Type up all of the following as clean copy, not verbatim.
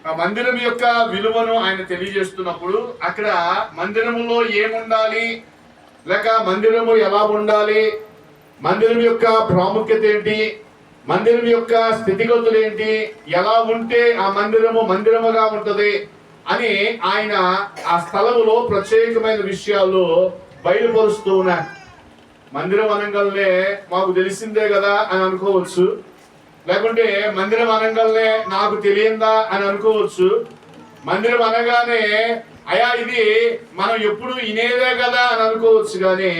ఆ మందిరం యొక్క విలువను ఆయన తెలియజేస్తున్నప్పుడు అక్కడ మందిరములో ఏముండాలి, లేక మందిరము ఎలా ఉండాలి, మందిరం యొక్క ప్రాముఖ్యత ఏంటి, మందిరం యొక్క స్థితిగతులు ఏంటి, ఎలా ఉంటే ఆ మందిరము మందిరముగా ఉంటది అని ఆయన ఆ స్థలములో ప్రత్యేకమైన విషయాలు బయలుపరుస్తూ ఉన్నారు. మందిరం అనగానే మాకు తెలిసిందే కదా అని అనుకోవచ్చు, లేకుంటే మందిరం అనగానే నాకు తెలియందా అని అనుకోవచ్చు. మందిరం అనగానే అయా ఇది మనం ఎప్పుడు వినేదే కదా అని అనుకోవచ్చు. కానీ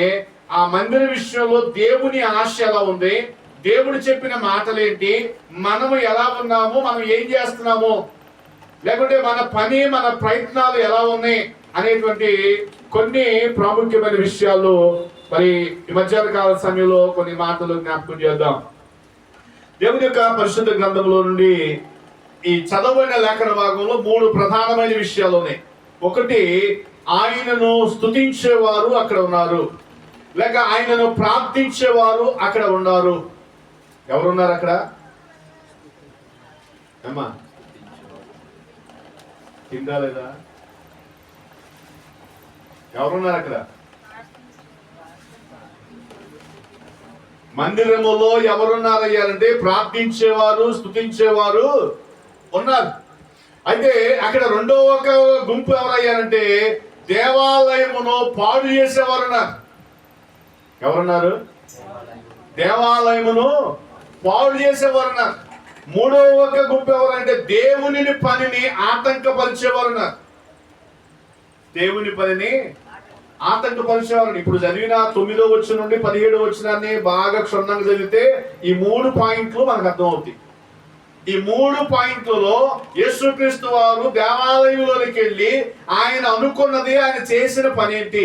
ఆ మందిర విషయంలో దేవుని ఆశ ఎలా ఉంది, దేవుడు చెప్పిన మాటలేంటి, మనము ఎలా ఉన్నాము, మనం ఏం చేస్తున్నాము, లేకుంటే మన పని మన ప్రయత్నాలు ఎలా ఉన్నాయి అనేటువంటి కొన్ని ప్రాముఖ్యమైన విషయాలు మరి ఈ మధ్యాహ్న కాల సమయంలో కొన్ని మాటలు జ్ఞాపకం చేద్దాం. దేవుని యొక్క పరిశుద్ధ గ్రంథంలో నుండి ఈ చదవబడిన లేఖన భాగంలో 3 ప్రధానమైన విషయాలు ఉన్నాయి. ఒకటి, ఆయనను స్తుతించేవారు అక్కడ ఉన్నారు, లేక ఆయనను ప్రార్థించేవారు అక్కడ ఉన్నారు. ఎవరున్నారు అక్కడ? అమ్మా తిందా లేదా? ఎవరున్నారు అక్కడ? మందిరములో ఎవరున్నారయ్యారంటే ప్రార్థించేవారు, స్తుతించేవారు ఉన్నారు. అయితే అక్కడ రెండో ఒక గుంపు ఎవరయ్యారంటే దేవాలయమును పాడు చేసేవారు ఉన్నారు. ఎవరున్నారు? దేవాలయమును పాడు చేసేవారు ఉన్నారు. మూడో ఒక గుంపు ఎవరంటే దేవుని పనిని ఆటంకపరిచేవారు ఉన్నారు. దేవుని పనిని ఆటంకపరిచేవారు. ఇప్పుడు చదివిన 9వ వచనం నుండి 17వ వచనాన్ని బాగా క్షుణ్ణంగా చదివితే ఈ 3 పాయింట్లు మనకు అర్థమవుతాయి. ఈ 3 పాయింట్లలో యేసుక్రీస్తు వారు దేవాలయంలోనికి వెళ్ళి ఆయన అనుకున్నది, ఆయన చేసిన పని ఏంటి.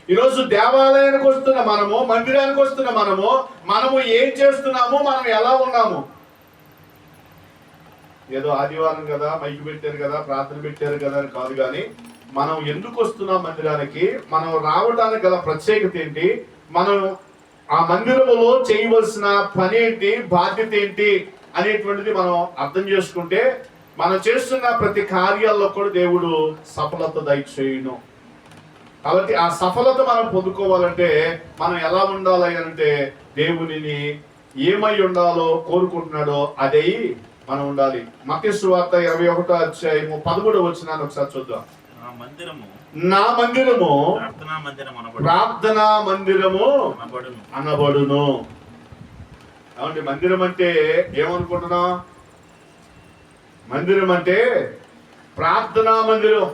ఈరోజు దేవాలయానికి వస్తున్న మనము, మందిరానికి వస్తున్న మనము ఏం చేస్తున్నాము, మనం ఎలా ఉన్నాము. ఏదో ఆదివారం కదా, మైకు పెట్టారు కదా, ప్రార్థన పెట్టారు కదా అని కాదు. కానీ మనం ఎందుకు వస్తున్నాం మందిరానికి, మనం రావడానికి గల ప్రత్యేకత ఏంటి, మనం ఆ మందిరములో చేయవలసిన పని ఏంటి, బాధ్యత ఏంటి అనేటువంటిది మనం అర్థం చేసుకుంటే మనం చేస్తున్న ప్రతి కార్యాల్లో కూడా దేవుడు సఫలత దయచేయును. కాబట్టి ఆ సఫలత మనం పొందుకోవాలంటే మనం ఎలా ఉండాలి అంటే దేవునిని ఏమై ఉండాలో కోరుకుంటున్నాడో అదే మనం ఉండాలి. మత్తయి సువార్త 21వ అధ్యాయము 13వ వచనాన్ని ఒకసారి చూద్దాం. నా మందిరము ప్రార్థనా మందిరము అనబడును. కాబట్టి మందిరం అంటే ఏమనుకుంటున్నాం? మందిరం అంటే ప్రార్థనా మందిరం.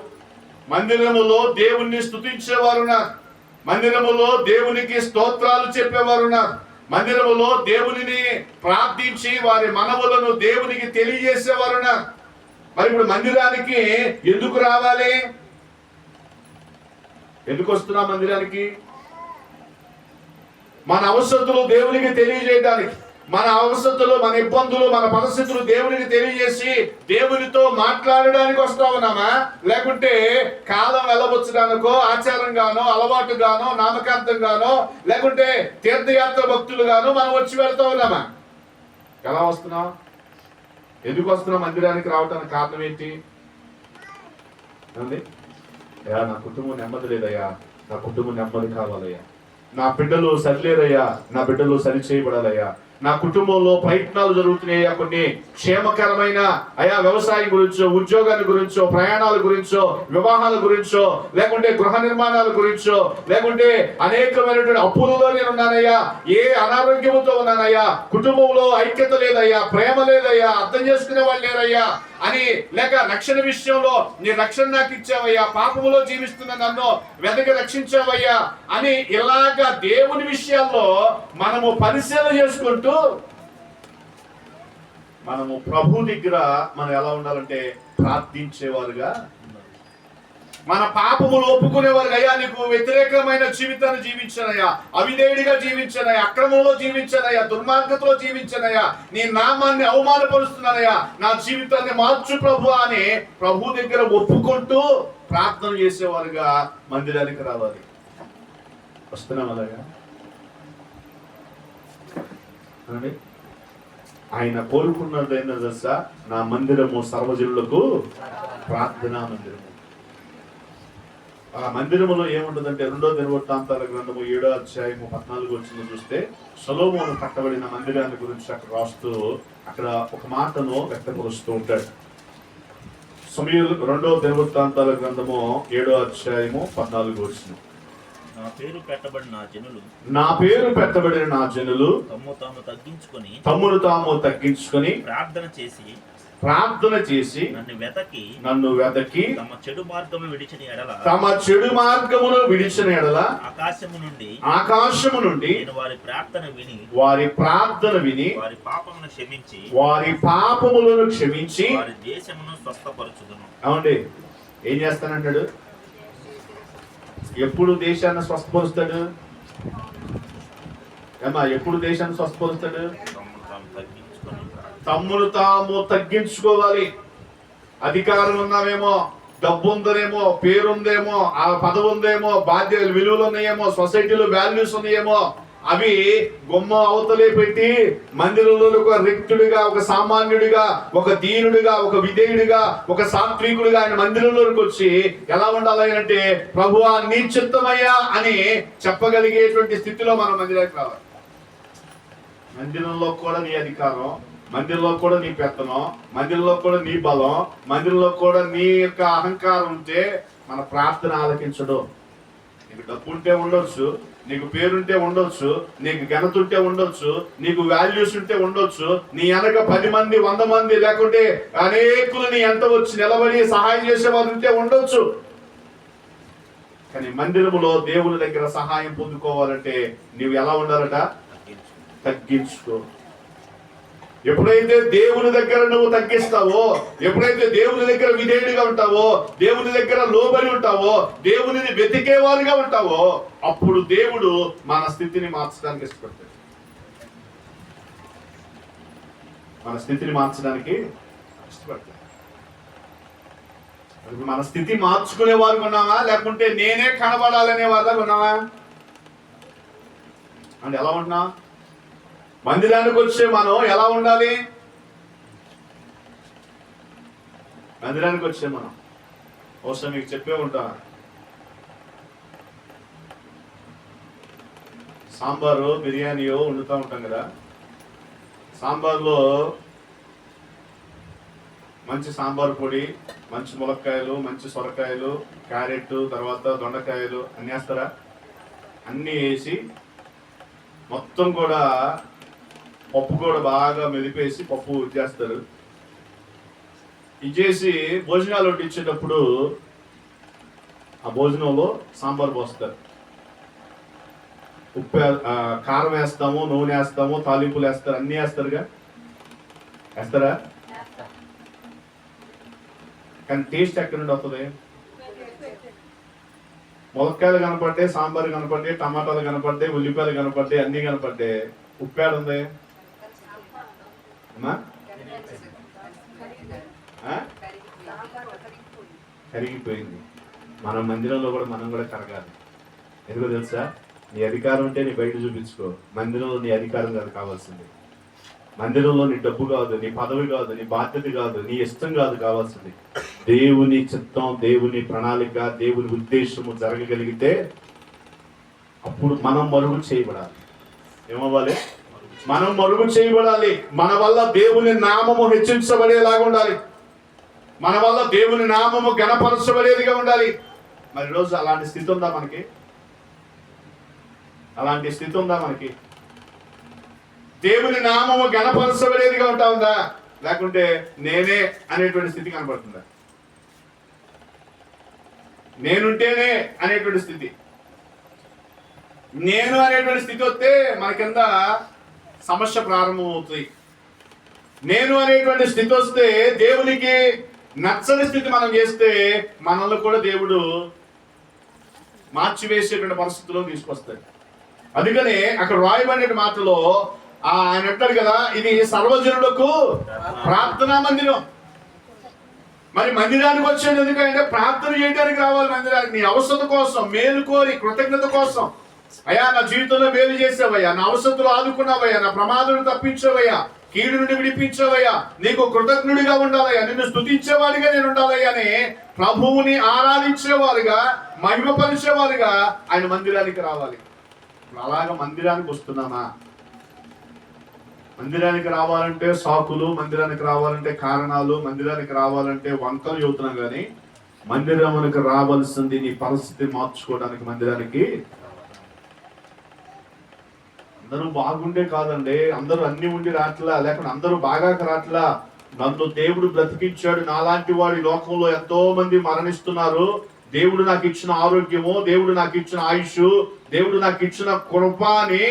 మందిరములో దేవుణ్ణి స్తుతించేవారున్నారు, మందిరములో దేవునికి స్తోత్రాలు చెప్పేవారున్నారు, మందిరములో దేవునిని ప్రార్థించి వారి మనవులను దేవునికి తెలియజేసేవారున్నారు. మరి ఇప్పుడు మందిరానికి ఎందుకు రావాలి, ఎందుకు వస్తున్నాం మందిరానికి? మన అవసరతలు దేవునికి తెలియజేయడానికి, మన అవసరతలు, మన ఇబ్బందులు, మన పరిస్థితులు దేవునికి తెలియజేసి దేవునితో మాట్లాడడానికి వస్తా ఉన్నామా, లేకుంటే కాలం వెళ్ళబుచ్చడానికో, ఆచారంగానో, అలవాటుగానో, నామకార్థంగానో, లేకుంటే తీర్థయాత్ర భక్తులుగానో మనం వచ్చి వెళ్తా ఉన్నామా? ఎలా వస్తున్నాం? ఎందుకు వస్తున్నాం మందిరానికి? రావడానికి కారణం ఏంటి? అయ్యా నా కుటుంబం నెమ్మది లేదయ్యా, నా కుటుంబం నెమ్మది కావాలయ్యా, నా బిడ్డలు సరిలేరయ్యా, నా బిడ్డలు సరి చేయబడాలయ్యా, నా కుటుంబంలో ప్రయత్నాలు జరుగుతున్నాయా, కొన్ని క్షేమకరమైన అయా వ్యవసాయం గురించో, ఉద్యోగాల గురించో, ప్రయాణాల గురించో, వివాహాల గురించో, లేకుంటే గృహ నిర్మాణాల గురించో, లేకుంటే అనేకమైనటువంటి అప్పులలో నేను ఉన్నానయ్యా, ఏ అనారోగ్యంతో ఉన్నానయ్యా, కుటుంబంలో ఐక్యత లేదయ్యా, ప్రేమ లేదయ్యా, అర్థం చేసుకునే వాళ్ళు లేరయ్యా అని, లేక రక్షణ విషయంలో నీ రక్షణ నాకు ఇచ్చావయ్యా, పాపములో జీవిస్తున్న నన్ను వెదకి రక్షించావయ్యా అని ఇలాగా దేవుని విషయాల్లో మనము పరిశీలన చేసుకుంటూ మనము ప్రభు దగ్గర మనం ఎలా ఉండాలంటే ప్రార్థించేవారుగా, మన పాపములు ఒప్పుకునేవారు. అయ్యా నీకు వ్యతిరేకమైన జీవితాన్ని జీవించనయ్యా, అవిధేయుడిగా జీవించనయ్యా, అక్రమంలో జీవించనయ్యా, దుర్మార్గతలో జీవించనయ్యా, నీ నామాన్ని అవమానపరుస్తున్నానయ్యా, నా జీవితాన్ని మార్చు ప్రభు అని ప్రభు దగ్గర ఒప్పుకుంటూ ప్రార్థన చేసేవారుగా మందిరానికి రావాలి. వస్తున్నాం అలాగా ఆయన కోరుకున్నది ఏంటో తెలుసా? నా మందిరము సర్వజనులకు ప్రార్థనా మందిరము. ఆ మందిరములో ఏముంటుందంటే 2వ దినవృత్తాంతాల గ్రంథము 7వ అధ్యాయము 14 వచనం చూస్తే సొలొమోను కట్టబడిన మందిరాన్ని గురించి అక్కడ రాస్తూ అక్కడ ఒక మాటను వ్యక్తపరుస్తూ ఉంటాడు. సమూయేలు 2వ దినవృత్తాంతాల గ్రంథము 7వ అధ్యాయము 14 వచనం. నా పేరు పెట్టబడిన నా జనులు తమ్మును తాము తగ్గించుకొని ప్రార్థన చేసి నన్ను వెతకి తమ చెడు మార్గమును విడిచిన ఎడల ఆకాశము నుండి వారి ప్రార్థన విని వారి పాపములను క్షమించి వారి దేశమును స్వస్థపరచుదును. అవునండి, ఏం చేస్తానంటాడు? ఎప్పుడు దేశాన్ని స్వస్థపరుస్తాడు? ఎప్పుడు దేశాన్ని స్వస్థపరుస్తాడు? తమ్మును తాము తగ్గించుకోవాలి. అధికారం ఉన్నామేమో, డబ్బు ఉందనేమో, పేరుందేమో, ఆ పదవి ఉందేమో, బాధ్యతలు విలువలు ఉన్నాయేమో, సొసైటీలో వాల్యూస్ ఉన్నాయేమో, అవి గుమ్మ అవతలే పెట్టి మందిరంలో ఒక రిక్తుడిగా, ఒక సామాన్యుడిగా, ఒక దీనుడిగా, ఒక విధేయుడిగా, ఒక సాత్వికుడిగా ఆయన మందిరంలోకి వచ్చి ఎలా ఉండాలి అంటే ప్రభువా నీ చిత్తమయ్యా అని చెప్పగలిగేటువంటి స్థితిలో మనం మందిరానికి రావాలి. మందిరంలో కూడా నీ అధికారం, మందిరంలో కూడా నీ పెత్తనం, మందిరంలో కూడా నీ బలం, మందిరంలో కూడా నీ యొక్క అహంకారం ఉంటే మన ప్రార్థన ఆలకించడు. నీకు డబ్బు ఉంటే ఉండొచ్చు, నీకు పేరుంటే ఉండొచ్చు, నీకు ఘనత ఉంటే ఉండొచ్చు, నీకు వాల్యూస్ ఉంటే ఉండొచ్చు, నీ వెనక 10 మంది 100 మంది లేకుంటే అనేకులు నీ ఎంత వచ్చి నిలబడి సహాయం చేసేవారు ఉంటే ఉండొచ్చు. కానీ మందిరములో దేవుని దగ్గర సహాయం పొందుకోవాలంటే నీవు ఎలా ఉండాలట? తగ్గించుకో. ఎప్పుడైతే దేవుని దగ్గర నువ్వు తగ్గిస్తావో, ఎప్పుడైతే దేవుని దగ్గర విధేయుడిగా ఉంటావో, దేవుని దగ్గర లోబడి ఉంటావో, దేవునిని వెతికేవారుగా ఉంటావో, అప్పుడు దేవుడు మన స్థితిని మార్చడానికి ఇష్టపడతాడు. మన స్థితిని మార్చడానికి ఇష్టపడతాడు. మన స్థితి మార్చుకునే వారు ఉన్నావా, లేకుంటే నేనే కనబడాలనే వాళ్ళగా ఉన్నావా? అంటే ఎలా ఉంటున్నా? మందిరానికి వచ్చే మనం ఎలా ఉండాలి? మందిరానికి వచ్చే మనం ఒకసారి మీకు చెప్పే ఉంటా, సాంబారు బిర్యానీయో వండుతూ ఉంటాం కదా. సాంబార్లో మంచి సాంబార్ పొడి, మంచి ములక్కాయలు, మంచి సొరకాయలు, క్యారెట్, తర్వాత దొండకాయలు అన్నీ వేస్తారా? అన్నీ వేసి మొత్తం కూడా పప్పు కూడా బాగా మెదిపేసి పప్పు ఇచ్చేస్తారు. ఇచ్చేసి భోజనాలు ఇచ్చేటప్పుడు ఆ భోజనంలో సాంబార్ పోస్తారు. ఉప్పు కారం వేస్తాము, నూనె వేస్తాము, తాలింపులు వేస్తారు, అన్నీ వేస్తారుగా. వేస్తారా? కానీ టేస్ట్ ఎక్కడి నుండి వస్తుంది? ములక్కాయలు కనపడ్డాయి, సాంబార్ కనపడ్డాయి, టమాటాలు కనపడ్డాయి, ఉల్లిపాయలు కనపడ్డాయి, అన్నీ కనపడ్డాయి. ఉప్పు ఏడుంది? కరిగిపోయింది. మన మందిరంలో కూడా మనం కూడా కరగాలి. ఎందుకో తెలుసా? నీ అధికారం ఉంటే నీ బయట చూపించుకో. మందిరంలో నీ అధికారం కాదు కావాల్సింది. మందిరంలో నీ డబ్బు కాదు, నీ పదవి కాదు, నీ బాధ్యత కాదు, నీ ఇష్టం కాదు కావాల్సింది. దేవుని చిత్తం, దేవుని ప్రణాళిక, దేవుని ఉద్దేశము జరగగలిగితే అప్పుడు మనం మరుగు చేయబడాలి. ఏమవ్వాలి? మనం మరుగు చేయబడాలి. మన వల్ల దేవుని నామము హెచ్చించబడేలాగా ఉండాలి. మన వల్ల దేవుని నామము ఘనపరచబడేదిగా ఉండాలి. మరి రోజు అలాంటి స్థితి ఉందా మనకి? అలాంటి స్థితి ఉందా మనకి? దేవుని నామము ఘనపరచబడేదిగా ఉంటా ఉందా, లేకుంటే నేనే అనేటువంటి స్థితి కనబడుతుందా? నేనుంటేనే అనేటువంటి స్థితి. నేను అనేటువంటి స్థితి వస్తే మన కింద సమస్య ప్రారంభమవుతుంది. నేను అనేటువంటి స్థితి వస్తే, దేవునికి నచ్చని స్థితి మనం చేస్తే మనల్ని కూడా దేవుడు మార్చివేసేటువంటి పరిస్థితుల్లో తీసుకొస్తాడు. అందుకనే అక్కడ రాయబడిన మాటలో ఆయన అంటాడు కదా, ఇది సర్వజనులకు ప్రార్థనా మందిరం. మరి మందిరానికి వచ్చేది ఎందుకంటే ప్రార్థన చేయడానికి రావాలి మందిరానికి. నీ అవసరం కోసం, మేలు కోరి, కృతజ్ఞత కోసం. అయ్యా నా జీవితంలో మేలు చేసావయ్యా, నా అవసరతలు ఆదుకున్నావయ్యా, నా ప్రమాదం తప్పించావయ్యా, కీడు నుండి విడిపించావయ్యా, నీకు కృతజ్ఞుడిగా ఉండాలయ్యా, నిన్ను స్తుతించేవాడిగా నేను ఉండాలయ్యా అని ప్రభువుని ఆరాధించేవారుగా, మహిమపరిచేవారుగా ఆయన మందిరానికి రావాలి. అలాగా మందిరానికి వస్తున్నామా? మందిరానికి రావాలంటే సాకులు, మందిరానికి రావాలంటే కారణాలు, మందిరానికి రావాలంటే వంకలు చెబుతున్నాం కానీ మందిరానికి రావాల్సింది నీ పరిస్థితి మార్చుకోవడానికి. మందిరానికి అందరూ బాగుండే కాదండి, అందరూ అన్ని ఉండి రాట్లా, లేకపోతే అందరూ బాగా రాట్లా. నన్ను దేవుడు బ్రతికించాడు, నాలాంటి వాడి లోకంలో ఎంతో మంది మరణిస్తున్నారు, దేవుడు నాకు ఇచ్చిన ఆరోగ్యము, దేవుడు నాకు ఇచ్చిన ఆయుష్, దేవుడు నాకు ఇచ్చిన కృప అని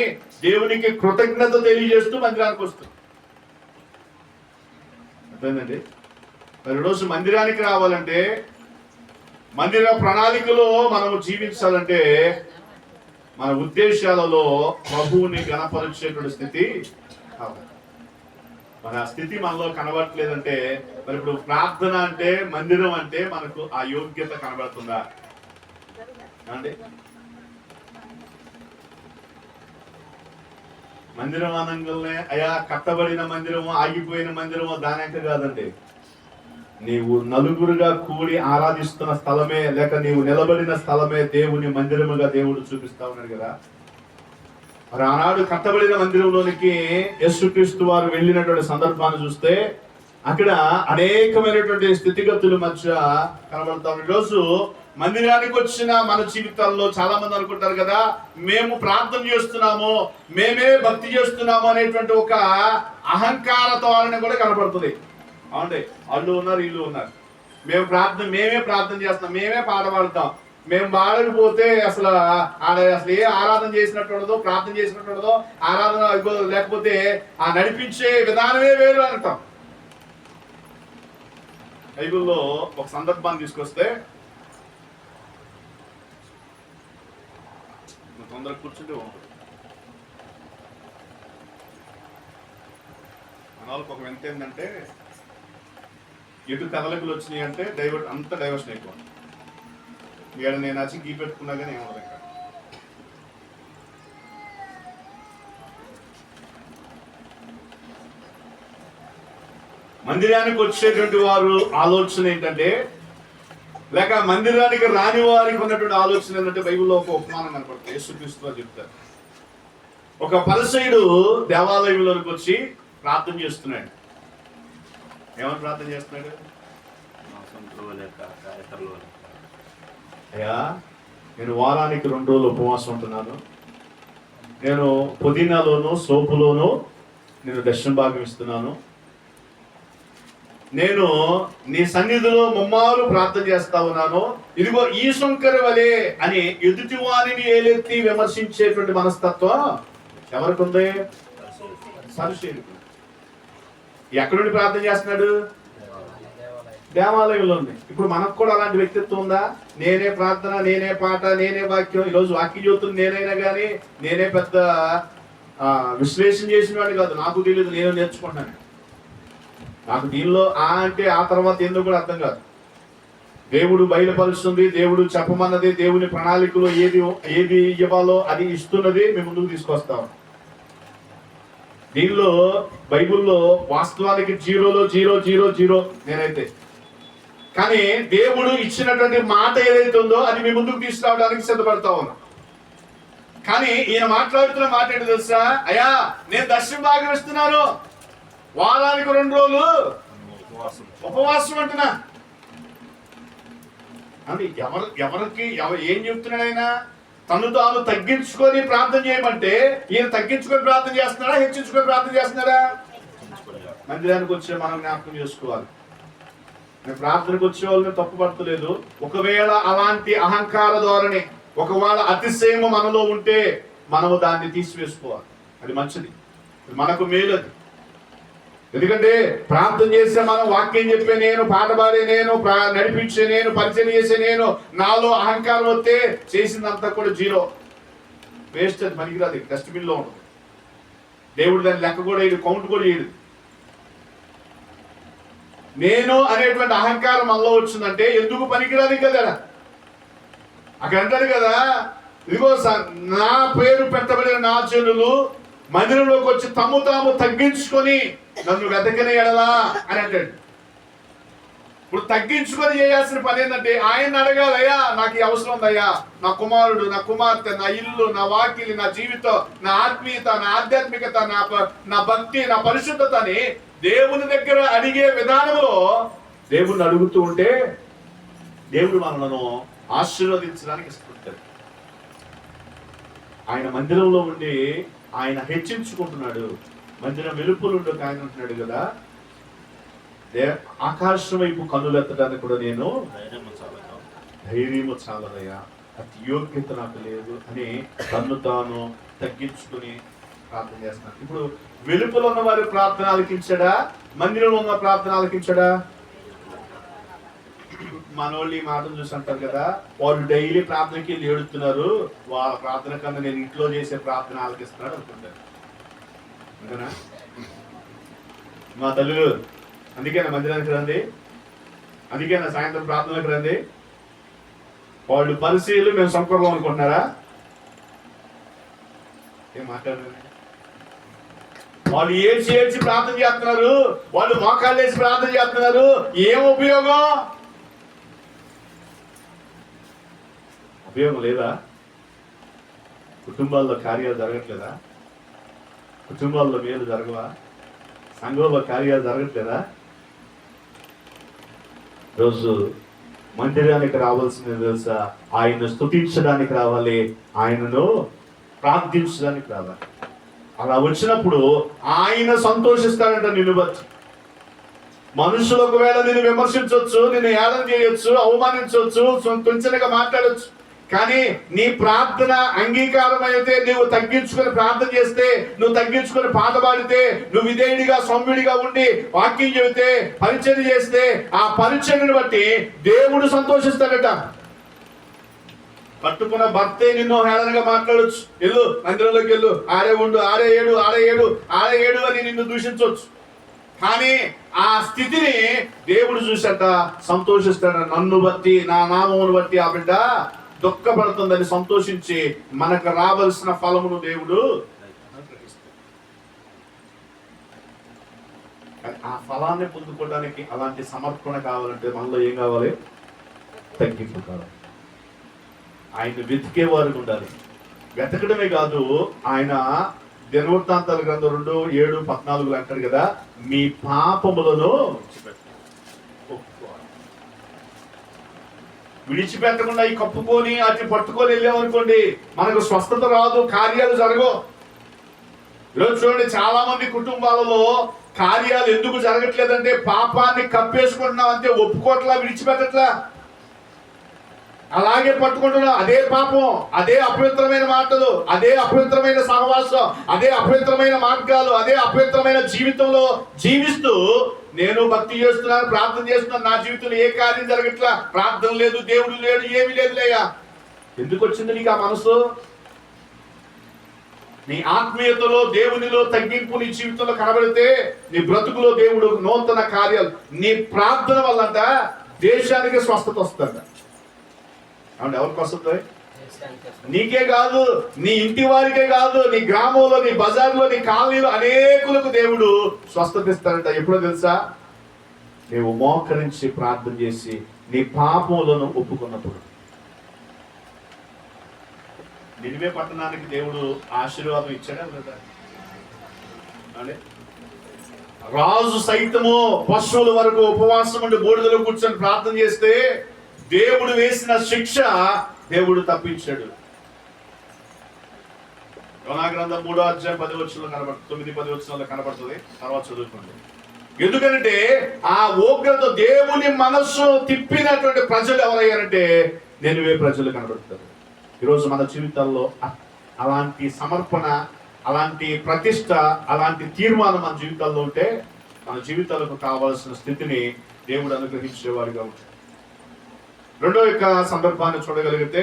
దేవునికి కృతజ్ఞత తెలియజేస్తూ మందిరానికి వస్తుంది. అర్థమైందండి? మరి రోజు మందిరానికి రావాలంటే, మందిర ప్రణాళికలో మనము జీవించాలంటే మన ఉద్దేశాలలో ప్రభువుని గణపరిచేటువంటి స్థితి కావాలి. మన స్థితి మనలో కనబడట్లేదంటే మరి ఇప్పుడు ప్రార్థన అంటే, మందిరం అంటే మనకు ఆ యోగ్యత కనబడుతుందా అండి? మందిరం అనగానే అయా కట్టబడిన మందిరము, ఆగిపోయిన మందిరము దానంక కాదండి. నీవు నలుగురుగా కూడి ఆరాధిస్తున్న స్థలమే, లేక నీవు నిలబడిన స్థలమే దేవుని మందిరముగా దేవుడు చూపిస్తా ఉన్నాడు కదా. మరి ఆనాడు కట్టబడిన మందిరంలోనికి యేసుక్రీస్తు వారు వెళ్ళినటువంటి సందర్భాన్ని చూస్తే అక్కడ అనేకమైనటువంటి స్థితిగతుల మధ్య కనబడతాం. ఈరోజు మందిరానికి వచ్చిన మన జీవితాల్లో చాలా మంది అనుకుంటారు కదా, మేము ప్రార్థన చేస్తున్నాము, మేమే భక్తి చేస్తున్నాము అనేటువంటి ఒక అహంకార ధోరణి కూడా కనబడుతుంది. అవునండి, వాళ్ళు ఉన్నారు, వీళ్ళు ఉన్నారు, మేమే ప్రార్థన చేస్తాం, మేమే పాట పాడతాం, మేము పాడకపోతే అసలు ఏ ఆరాధన చేసినట్టు ఉండదో, ప్రార్థన చేసినట్టు ఉండదో, ఆరాధన లేకపోతే ఆ నడిపించే విధానమే వేరు అంటాం. బైబిల్లో ఒక సందర్భాన్ని తీసుకొస్తే, తొందరగా కూర్చుంటే ఉంటుంది. మన వాళ్ళకి ఒక వింత ఏంటంటే, ఎటు కదలికలు వచ్చినాయి అంటే అంత డైవర్షన్ అయిపోయింది. ఇక్కడ నేను వచ్చి గీ పెట్టుకున్నా కానీ ఏమవుతుంది ఇంకా. మందిరానికి వచ్చేటువంటి వారు ఆలోచన ఏంటంటే, లేక మందిరానికి రాని వారికి ఉన్నటువంటి ఆలోచన ఏంటంటే, బైబిల్లో ఒక ఉపమానం కనపడుతుంది. యేసుక్రీస్తు చెప్తారు, ఒక పరిసయ్యుడు దేవాలయంలోనికి వచ్చి ప్రార్థన చేస్తున్నాడు. ఏమని ప్రార్థన చేస్తున్నాడు? అయ్యా, నేను వారానికి 2 రోజులు ఉపవాసం ఉంటున్నాను, నేను పుదీనాలోను సోపులోను నేను దర్శన భాగం ఇస్తున్నాను, నేను నీ సన్నిధిలో ముమ్మారు ప్రార్థన చేస్తా ఉన్నాను, ఇదిగో ఈ శంకర వలె అని ఎదుటి వారిని ఏలెత్తి విమర్శించేటువంటి మనస్తత్వం ఎవరికి ఉంది? పరిశీలికు. ఎక్కడుండి ప్రార్థన చేస్తున్నాడు? దేవాలయంలో ఉంది. ఇప్పుడు మనకు కూడా అలాంటి వ్యక్తిత్వం ఉందా? నేనే ప్రార్థన, నేనే పాట, నేనే వాక్యం. ఈరోజు వాక్య జ్యోతులు నేనైనా కానీ నేనే పెద్ద విశ్లేషణ చేసిన వాడిని కాదు, నాకు తెలియదు, నేను నేర్చుకుంటాను. నాకు దీనిలో అంటే ఆ తర్వాత ఎందుకు కూడా అర్థం కాదు. దేవుడు బయలుపరుస్తుంది, దేవుడు చెప్పమన్నది, దేవుని ప్రణాళికలో ఏది ఇవ్వాలో అది ఇస్తున్నది మేము ముందుకు తీసుకొస్తాం. దీనిలో బైబిల్లో వాస్తవానికి 0లో 0 నేనైతే, కానీ దేవుడు ఇచ్చినటువంటి మాట ఏదైతే ఉందో అది మీ ముందుకు తీసుకురావడానికి సిద్ధపడతా ఉన్నా. కానీ ఈయన మాట్లాడుతున్న మాట ఏంటి తెలుసా? అయ్యా, నేను దర్శనం భాగం ఇస్తున్నాను, వారానికి 2 రోజులు ఉపవాసం అంటున్నా. అంటే ఎవరికి ఏం చెప్తున్నాడు ఆయన? తను తాను తగ్గించుకొని ప్రార్థన చేయమంటే ఈయన తగ్గించుకొని ప్రార్థన చేస్తున్నాడా, హెచ్చించుకొని ప్రార్థన చేస్తున్నాడా? మందిరానికి వచ్చే మనం జ్ఞాపకం చేసుకోవాలి. నేను ప్రార్థనకు వచ్చే వాళ్ళని తప్పు పడతలేదు. ఒకవేళ అలాంటి అహంకార ధోరణి, ఒకవేళ అతిశయము మనలో ఉంటే మనము దాన్ని తీసివేసుకోవాలి. అది మంచిది, మనకు మేలు అది. ఎందుకంటే ప్రార్థన చేసే మనం, వాక్యం చెప్పే నేను, పాట పాడే నేను, నడిపించే నేను, పరిచయం చేసే నేను, నాలో అహంకారం వస్తే చేసిందంతా కూడా 0 వేస్ట్, అది పనికిరాదు, డస్ట్బిన్ లో ఉంటుంది. దేవుడు దాన్ని లెక్క కూడా వేయడు, కౌంట్ కూడా చేయడు. నేను అనేటువంటి అహంకారం మనలో వచ్చిందంటే ఎందుకు పనికిరాదు కదా. అక్కడ అంటాడు కదా, ఇదిగో నా పేరు పెట్టబడిన నా జనులు మందిరంలోకి వచ్చి తమ్ము తాము తగ్గించుకొని నన్ను వెతకని ఎడలా అని అంటాడు. ఇప్పుడు తగ్గించుకొని చేయాల్సిన పని ఏంటంటే ఆయన అడగాలయ్యా, నాకు ఈ అవసరం ఉందయ్యా, నా కుమారుడు, నా కుమార్తె, నా ఇల్లు, నా వాకిలి, నా జీవితం, నా ఆత్మీయత, నా ఆధ్యాత్మికత, నా భక్తి, నా పరిశుద్ధతని దేవుని దగ్గర అడిగే విధానంలో దేవుణ్ణి అడుగుతూ ఉంటే దేవుడు మనలను ఆశీర్వదించడానికి ఇష్టపడతాడు. ఆయన మందిరంలో ఉండి ఆయన హెచ్చించుకుంటున్నాడు. మందిరం వెలుపులుండి ఆయన ఉంటున్నాడు కదా, ఆకాశం వైపు కన్నులెత్తడానికి కూడా నేను ధైర్యము చాలదయ్యా, అతి యోగ్యత నాకు లేదు అని తన్ను తాను తగ్గించుకుని ప్రార్థన చేస్తున్నాను. ఇప్పుడు వెలుపులో ఉన్న వారి ప్రార్థన ఆలకించాడా, మందిరంలో ఉన్న ప్రార్థన ఆలకించాడా? మనోళ్ళు ఈ మాటలు చూసి అంటారు కదా, వాళ్ళు డైలీ ప్రార్థనకి వెళ్ళి ఏడుతున్నారు, వాళ్ళ ప్రార్థన కన్నా నేను ఇంట్లో చేసే ప్రార్థన ఆలకిస్తున్నాడు అనుకుంటారు. అంతేనా? మా తల్లులు అందుకేనా మందిరానికి రండి, అందుకేనా సాయంత్రం ప్రార్థనలకు రండి. వాళ్ళు పరిశీలు మేము సంకూర్లం అనుకుంటున్నారా? ఏం మాట్లాడారు? వాళ్ళు ఏడ్చి ఏడ్చి ప్రార్థన చేస్తున్నారు, వాళ్ళు మోకాళ్ళు వేసి ప్రార్థన చేస్తున్నారు. ఏం ఉపయోగం? ఉపయోగం లేదా? కుటుంబాల్లో కార్యాలు జరగట్లేదా? కుటుంబాల్లో మేలు జరగవా? సంఘంలో కార్యాలు జరగట్లేదా? రోజు మందిరానికి రావాల్సింది తెలుసా? ఆయన్ను స్తుతించడానికి రావాలి, ఆయనను ప్రార్థించడానికి రావాలి. అలా వచ్చినప్పుడు ఆయన సంతోషిస్తాడంట నిన్ను బట్టి. మనుషులు ఒకవేళ నిన్ను విమర్శించవచ్చు, నిన్ను ఏదన చేయొచ్చు, అవమానించవచ్చు, తుంచనగా మాట్లాడచ్చు, కానీ నీ ప్రార్థన అంగీకారం అయితే, నువ్వు తగ్గించుకొని ప్రార్థన చేస్తే, నువ్వు తగ్గించుకొని పాట పాడితే, నువ్వు విధేయుడిగా సౌమ్యుడిగా ఉండి వాక్యం చెబితే, పరిచర్య చేస్తే, ఆ పరిచర్యను బట్టి దేవుడు సంతోషిస్తాడట. పట్టుకున్న భర్తే నిన్ను హేళనగా మాట్లాడొచ్చు, వెళ్ళు మందిరంలోకి వెళ్ళు, ఆడే ఉండు, ఆడే ఏడు అని నిన్ను దూషించవచ్చు. కానీ ఆ స్థితిని దేవుడు చూసట సంతోషిస్తాడు. నన్ను బట్టి, నా నామమును బట్టి ఆ బిడ్డ దుఃఖపడుతుందని సంతోషించి మనకు రావాల్సిన ఫలమును దేవుడు ఆ ఫలాన్ని పొందుకోవడానికి అలాంటి సమర్పణ కావాలంటే మనలో ఏం కావాలి? తగ్గింపు కావాలి. ఆయన వెతికేవారు ఉండాలి. వెతకడమే కాదు, ఆయన దినవృత్తాంతాల గ్రంథం 2:7-14 అంటారు కదా, మీ పాపములను విడిచిపెట్టకుండా ఈ కప్పుకొని అటు పట్టుకొని వెళ్ళామనుకోండి, మనకు స్వస్థత రాదు, కార్యాలు జరగవు. ఈరోజు చూడండి, చాలా మంది కుటుంబాలలో కార్యాలు ఎందుకు జరగట్లేదంటే పాపాన్ని కప్పేసుకుంటున్నాం అంతే, ఒప్పుకోట్లా, విడిచిపెట్టట్లా, అలాగే పట్టుకుంటున్నాం. అదే పాపం, అదే అపవిత్రమైన మాటలు, అదే అపవిత్రమైన సహవాసం, అదే అపవిత్రమైన మార్గాలు, అదే అపవిత్రమైన జీవితంలో జీవిస్తూ నేను భక్తి చేస్తున్నాను, ప్రార్థన చేస్తున్నాను, నా జీవితంలో ఏ కార్యం జరగట్లా, ప్రార్థన లేదు, దేవుడు లేడు, ఏమీ లేదులేయా. ఎందుకు వచ్చింది నీకు ఆ మనసు? నీ ఆత్మీయతలో, దేవునిలో తగ్గింపు నీ జీవితంలో కనబడితే, నీ బ్రతుకులో దేవుడు నూతన కార్యాలు, నీ ప్రార్థన వల్లంట దేశానికి స్వస్థత వస్తుందంట. అవును, ఎవరికి వస్తుంది? నీకే కాదు, నీ ఇంటి వారికే కాదు, నీ గ్రామంలో, నీ బజార్లో, నీ కాలనీలో అనేకులకు దేవుడు స్వస్థత ఇస్తాడంట. ఎప్పుడో తెలుసా? నీవు మోకరించి ప్రార్థన చేసి నీ పాపములను ఒప్పుకున్నప్పుడు. నినివే పట్టణానికి దేవుడు ఆశీర్వాదం ఇచ్చాడా లేదా? రాజు సైతము పశువుల వరకు ఉపవాసం ఉండి బూడిదలో కూర్చొని ప్రార్థన చేస్తే దేవుడు వేసిన శిక్ష దేవుడు తప్పించాడు. యోనా గ్రంథం 3:10 కనబడుతుంది, 9-10 కనబడుతుంది. తర్వాత చదువుకోండి. ఎందుకంటే ఆ ఉగ్రత దేవుని మనస్సు తిప్పినటువంటి ప్రజలు ఎవరయ్యారంటే నినివే ప్రజలు కనబడుతారు. ఈరోజు మన జీవితాల్లో అలాంటి సమర్పణ, అలాంటి ప్రతిష్ట, అలాంటి తీర్మానం మన జీవితాల్లో ఉంటే మన జీవితాలకు కావాల్సిన స్థితిని దేవుడు అనుగ్రహించేవాడిగా ఉంటాడు. రెండో యొక్క సందర్భాన్ని చూడగలిగితే,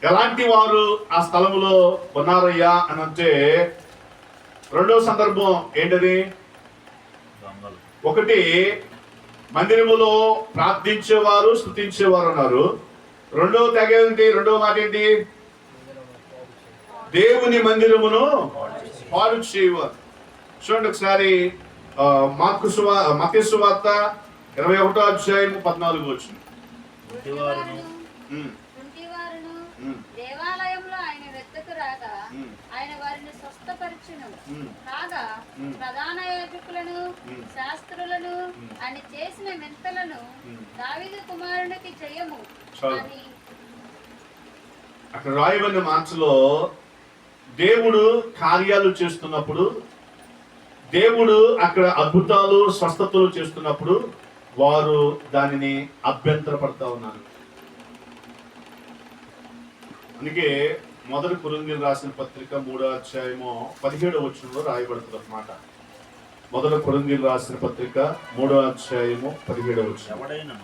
ఎలాంటి వారు ఆ స్థలములో ఉన్నారయ్యా అని అంటే, రెండో సందర్భం ఏంటది? ఒకటి, మందిరములో ప్రార్థించేవారు, స్తుతించేవారు ఉన్నారు. రెండో తెగ ఏంటి? రెండో మాట ఏంటి? దేవుని మందిరమును పాడు చేయవారు. చూడండి ఒకసారి మత్తయి సువార్త 21వ అధ్యాయం 14 వచ్చింది. దేవాలయంలో ఆయన వెతుకు రాగా ఆయన వారిని స్వస్థపరచును. కాగా ప్రధాన యాజకులను శాస్త్రులను ఆయన చేసిన వింతలను దావీదు కుమారునికి జయము అని అక్కడ రాయబడిన మాటలో దేవుడు కార్యాలు చేస్తున్నప్పుడు, దేవుడు అక్కడ అద్భుతాలు స్వస్థతలు చేస్తున్నప్పుడు వారు దానిని అభ్యంతరపడతా ఉన్నారు. అందుకే మొదటి కొరింథీయులకు రాసిన పత్రిక 3వ అధ్యాయము 17వ వచనంలో రాయబడుతుంది అన్నమాట. మొదటి కొరింథీయులకు రాసిన పత్రిక 3వ అధ్యాయము 17వ వచనం.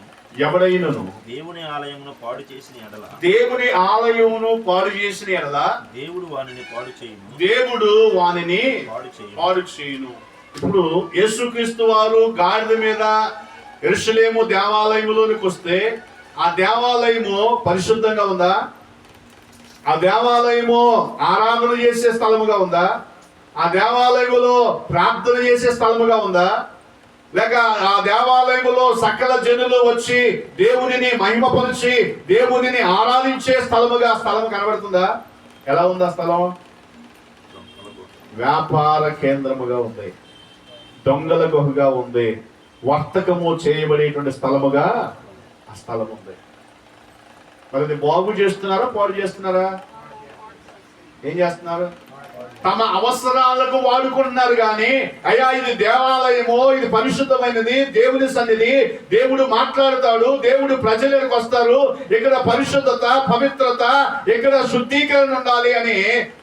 ఎవడైనను దేవుని ఆలయమును పాడు చేసిన ఎడల, దేవుని ఆలయమును పాడు చేసిన ఎడల దేవుడు వానిని పాడు చేయును, దేవుడు వానిని పాడు చేయును. ఇప్పుడు యేసుక్రీస్తు వారు గాడిద మీద యెరూషలేము దేవాలయములోనికి వస్తే ఆ దేవాలయము పరిశుద్ధంగా ఉందా? ఆ దేవాలయము ఆరాధన చేసే స్థలముగా ఉందా? ఆ దేవాలయములో ప్రార్థన చేసే స్థలముగా ఉందా? లేక ఆ దేవాలయములో సకల జనులు వచ్చి దేవునిని మహిమపరిచి దేవునిని ఆరాధించే స్థలముగా స్థలం కనబడుతుందా? ఎలా ఉంది ఆ స్థలం? వ్యాపార కేంద్రముగా ఉంది, దొంగల గుహగా ఉంది, వర్తకము చేయబడేటువంటి స్థలముగా ఆ స్థలం ఉంది. మరి బాగు చేస్తున్నారా పాడు చేస్తున్నారా? ఏం చేస్తున్నారు? తమ అవసరాలకు వాడుకుంటున్నారు. కానీ అయ్యా ఇది దేవాలయము, ఇది పరిశుద్ధమైనది, దేవుని సన్నిధి, దేవుడు మాట్లాడతాడు, దేవుడు ప్రజలకు వస్తారు, ఇక్కడ పరిశుద్ధత పవిత్రత, ఇక్కడ శుద్ధీకరణ ఉండాలి అని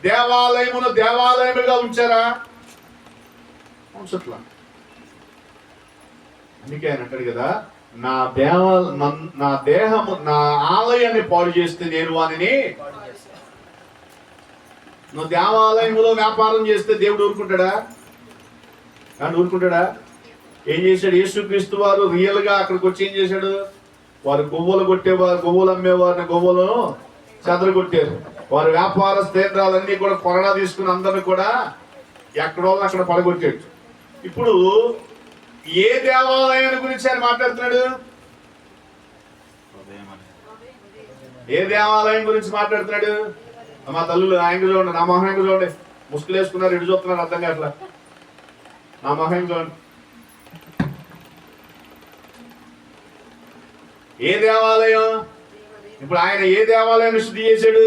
దేవాలయమును దేవాలయముగా ఉంచారా? ఉంచట్లా. అందుకే ఆయన అంటాడు కదా, నా దేహము నా ఆలయాన్ని పాడు చేస్తే నేను వానిని. నువ్వు దేవాలయంలో వ్యాపారం చేస్తే దేవుడు ఊరుకుంటాడా? కానీ ఊరుకుంటాడా? ఏం చేశాడు? యేసుక్రీస్తు వారు రియల్ గా అక్కడికి వచ్చి ఏం చేశాడు? వారు గొవ్వలు కొట్టేవారు, గొవ్వలు అమ్మేవారిని గొవ్వలను చెదరగొట్టారు. వారి వ్యాపార స్థేత్రాలన్నీ కూడా కొరడా తీసుకుని అందరిని కూడా ఎక్కడో అక్కడ పడగొట్టాడు. ఇప్పుడు ఏ దేవాలయాన్ని గురించి ఆయన మాట్లాడుతున్నాడు? ఏ దేవాలయం గురించి మాట్లాడుతున్నాడు? మా తల్లులు ఆయన చూడండి, నా మొహం చూడండి, ముసుగులు వేసుకున్నారు, ఎడు చూస్తున్నారు అర్థం కావట్లా. నా మొహం చూడండి. ఏ దేవాలయం? ఇప్పుడు ఆయన ఏ దేవాలయాన్ని శుద్ధి చేశాడు?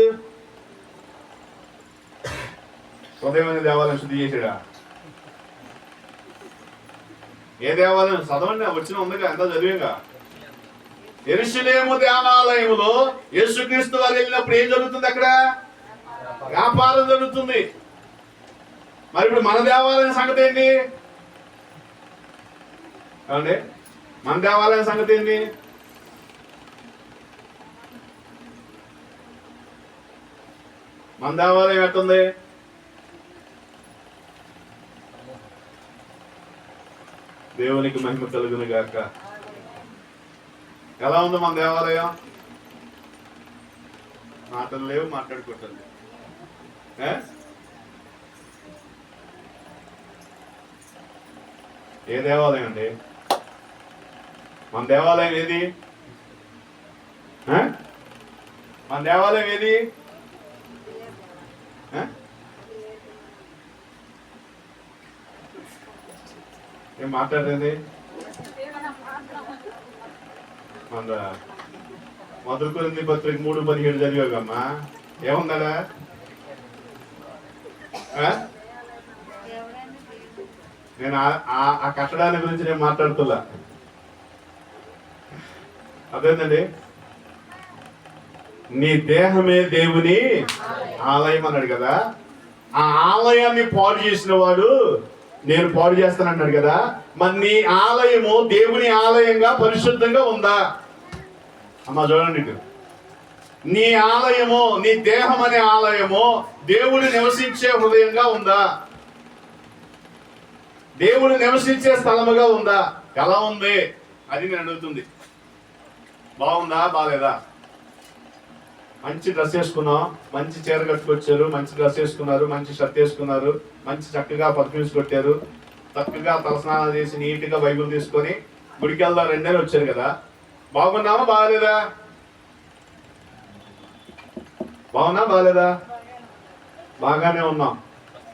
హృదయమైన దేవాలయం శుద్ధి చేశాడా? ఏ దేవాలయం? చదవండి, వచ్చిన ఉందిగా, ఎంత చదివేగా. యెరూషలేము దేవాలయములో యేసుక్రీస్తు వారు వెళ్ళినప్పుడు ఏం జరుగుతుంది? అక్కడ వ్యాపారం జరుగుతుంది. మరి ఇప్పుడు మన దేవాలయం సంగతి ఏంటి? ఏమండి, మన దేవాలయం సంగతి ఏంటి? మన దేవాలయం ఎట్టుంది? దేవునికి మహిమ కలుగును గాక. ఎలా ఉంది మన దేవాలయం? మాటలు లేవు, మాట్లాడుకుంటుంది. ఏ దేవాలయం అండి? మన దేవాలయం ఏది? మన దేవాలయం ఏది? ఏం మాట్లాడేది? మన మొదటి కొరింథీ పత్రిక 3:17 చదివాగమ్మా. ఏముందా? నేను ఆ కట్టడాన్ని గురించి నేను మాట్లాడుతున్నా. అదేంటండి, నీ దేహమే దేవుని ఆలయం అన్నాడు కదా. ఆ ఆలయాన్ని పాడు చేసిన వాడు నేను పాడు చేస్తానన్నాడు కదా. మరి నీ ఆలయము దేవుని ఆలయంగా పరిశుద్ధంగా ఉందా? అమ్మా చూడండి, నీ ఆలయము, నీ దేహం అనే ఆలయము దేవుడు నివసించే హృదయంగా ఉందా? దేవుడు నివసించే స్థలముగా ఉందా? ఎలా ఉంది అది నేను అడుగుతుంది. బాగుందా బాలేదా? మంచి డ్రెస్ వేసుకున్నాం, మంచి చీర కట్టుకొచ్చారు, మంచి డ్రెస్ వేసుకున్నారు, మంచి షర్ట్ వేసుకున్నారు, మంచి చక్కగా పర్ఫ్యూమ్స్ కొట్టారు, చక్కగా తలస్నానం చేసి నీట్గా బైబిల్ తీసుకొని గుడికి వెళ్దాం రెండేళ్ళు వచ్చారు కదా. బాగున్నామా బాగాలేదా? బాగున్నా బాగాలేదా? బాగానే ఉన్నాం.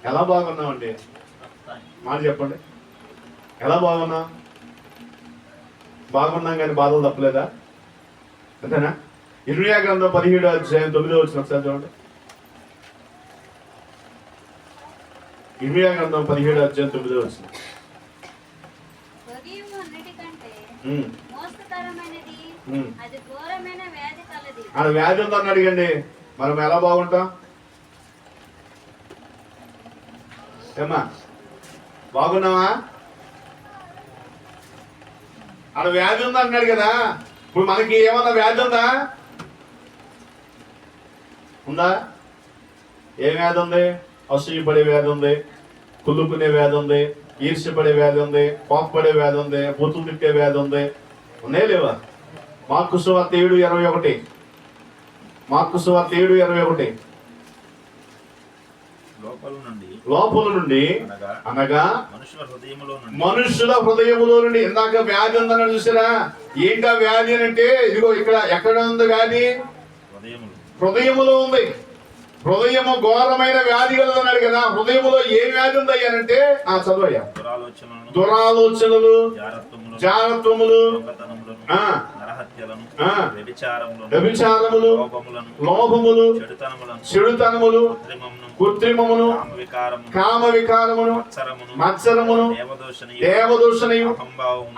ఎలా బాగున్నామండి? మాట చెప్పండి, ఎలా బాగున్నాం? బాగున్నాం కానీ బాధలు తప్పలేదా? అంతేనా? ఇర్మియా గ్రంథం 17:9 ఒకసారి చూడండి. ఇర్మియా గ్రంథం 17:9. హృదయము అన్నిటికంటే మోసకరమైనది, అది ఘోరమైన వ్యాధి కలది. ఆడ వ్యాధి ఉందని అడిగండి, మనం ఎలా బాగుంటాం? ఏమ్మా బాగున్నావా? ఆడ వ్యాధి ఉందా అన్నాడు కదా. ఇప్పుడు మనకి ఏమన్నా వ్యాధి ఉందా? ఉందా? ఏ వ్యాధి ఉంది? అసూయపడే వ్యాధి ఉంది, కుళ్ళుకునే వ్యాధి ఉంది, ఈర్ష్యపడే వ్యాధి ఉంది, కోపపడే వ్యాధి ఉంది, బూతులు తిట్టే వ్యాధి ఉంది. ఉన్నాయా లేవా? మార్కు సువార్త 7:21. మార్కు సువార్త 7:21. లోపల నుండి అనగా మనుషుల హృదయములో నుండి. ఇందాక వ్యాధి ఉందన్నాడు చూసారా? ఏంటా వ్యాధి అని అంటే, ఇదిగో ఇక్కడ ఎక్కడ ఉంది వ్యాధి? హృదయములో ఉంది. హృదయము ఘోరమైన వ్యాధి కలదన్నాడు కదా. హృదయములో ఏ వ్యాధి ఉంది అయ్యానంటే, చదువయ్యా. దురాలోచనలు, జారత్వములు, వ్యభిచారములు, లోభములు, చెడుతనములు, కృత్రిమమును, కామ వికారమును, మత్సరమును, దేవదూషణయు,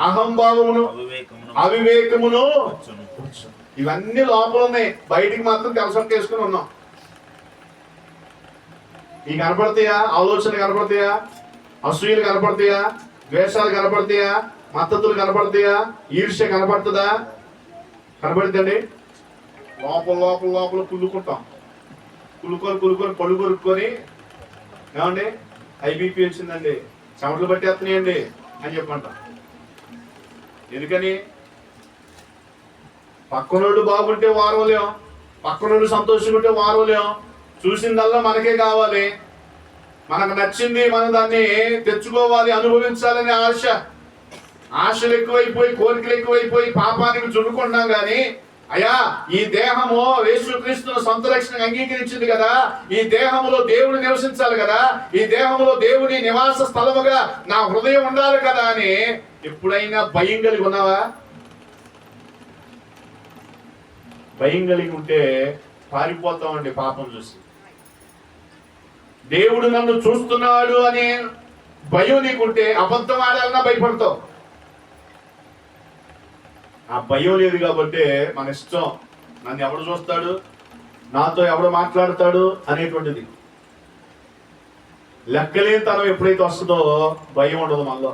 అహంభావమును, అవివేకమును. ఇవన్నీ లోపల ఉన్నాయి, బయటికి మాత్రం కలసొక్క వేసుకుని ఉన్నాం. ఈ కనపడతాయా? ఆలోచన కనపడతాయా? అసూయలు కనపడతాయా? ద్వేషాలు కనపడతాయా? మద్దతులు కనపడతాయా? ఈర్ష్య కనపడుతుందా? కనపడుతుందండి. లోపల లోపల లోపల కుళ్ళుకుంటాం. కుళ్ళుకొని పళ్ళు కొరుక్కొని, ఏమండి ఐబీపీ వచ్చిందండి, చెమటలు పట్టేస్తున్నాయండి అని చెప్పంటాం. ఎందుకని? పక్కనోడు బాగుంటే వారవలేం, పక్కనోడు సంతోషంగా ఉంటే వారవలేం. చూసిందల్లా మనకే కావాలి, మనకు నచ్చింది మనం దాన్ని తెచ్చుకోవాలి, అనుభవించాలనే ఆశలు ఎక్కువైపోయి, కోరికలు ఎక్కువైపోయి పాపానికి చుడుకున్నాం. కానీ అయ్యా, ఈ దేహము యేసుక్రీస్తును సొంత రక్షణకు అంగీకరించింది కదా, ఈ దేహములో దేవుడు నివసించాలి కదా, ఈ దేహములో దేవుని నివాస స్థలముగా నా హృదయం ఉండాలి కదా అని ఎప్పుడైనా భయం కలిగి ఉన్నావా? భయం కలిగి ఉంటే పారిపోతామండి పాపం చూసి. దేవుడు నన్ను చూస్తున్నాడు అనే భయం నీకుంటే అబద్ధం ఆడాలన్నా భయపడతావు. ఆ భయం లేదు కాబట్టి మన ఇష్టం, నన్ను ఎవడు చూస్తాడు, నాతో ఎవడు మాట్లాడతాడు అనేటువంటిది లెక్కలేని తనం ఎప్పుడైతే వస్తుందో భయం ఉండదు మనలో.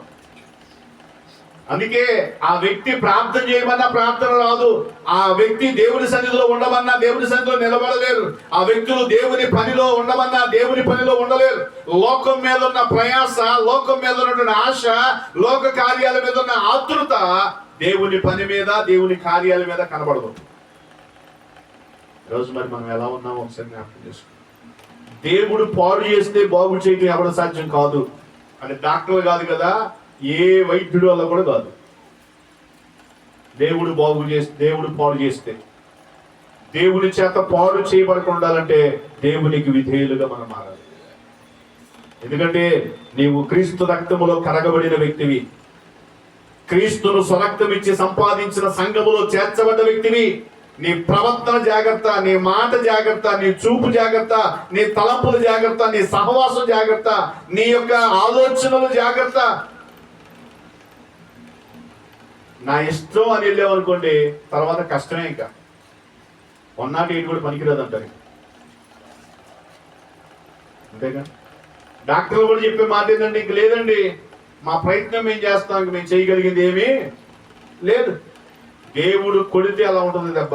అందుకే ఆ వ్యక్తి ప్రార్థన చేయమన్నా ప్రార్థన రాదు, ఆ వ్యక్తి దేవుని సన్నిధిలో ఉండమన్నా దేవుని సన్నిధిలో నిలబడలేరు, ఆ వ్యక్తులు దేవుని పనిలో ఉండమన్నా దేవుని పనిలో ఉండలేరు. లోకం మీద ఉన్న ప్రయాస, లోకం మీద ఉన్నటువంటి ఆశ, లోక కార్యాల మీద ఉన్న ఆతృత దేవుని పని మీద, దేవుని కార్యాల మీద కనబడదు. ఈరోజు మరి మనం ఎలా ఉన్నామో ఒకసారి జ్ఞాపకం చేసుకోండి. దేవుడు పాడు చేస్తే బాగు చేయడం ఎవడ సాధ్యం కాదు అని డాక్టర్లు కాదు కదా, ఏ వైద్యుడు వల్ల కూడా కాదు. దేవుడు పాడు చేస్తే, దేవుని చేత పాడు చేయబడకుండా ఉండాలంటే దేవునికి విధేయులుగా మనం మారాలి. ఎందుకంటే నీవు క్రీస్తు రక్తములో కరగబడిన వ్యక్తివి, క్రీస్తును స్వరక్తం ఇచ్చి సంపాదించిన సంఘములో చేర్చబడ్డ వ్యక్తివి. నీ ప్రవర్తన జాగ్రత్త, నీ మాట జాగ్రత్త, నీ చూపు జాగ్రత్త, నీ తలంపులు జాగ్రత్త, నీ సహవాసం జాగ్రత్త, నీ యొక్క ఆలోచనలు జాగ్రత్త. నా ఇష్టం అని వెళ్ళామనుకోండి, తర్వాత కష్టమే. ఇంకా 108 కూడా పనికిరాదు అంటారు. అంతేగా డాక్టర్లు కూడా చెప్పే మాట ఏంటంటే, ఇంక లేదండి, మా ప్రయత్నం మేము చేస్తాం, ఇంక మేము చేయగలిగింది ఏమీ లేదు. దేవుడు కొడితే అలా ఉంటుంది దెబ్బ.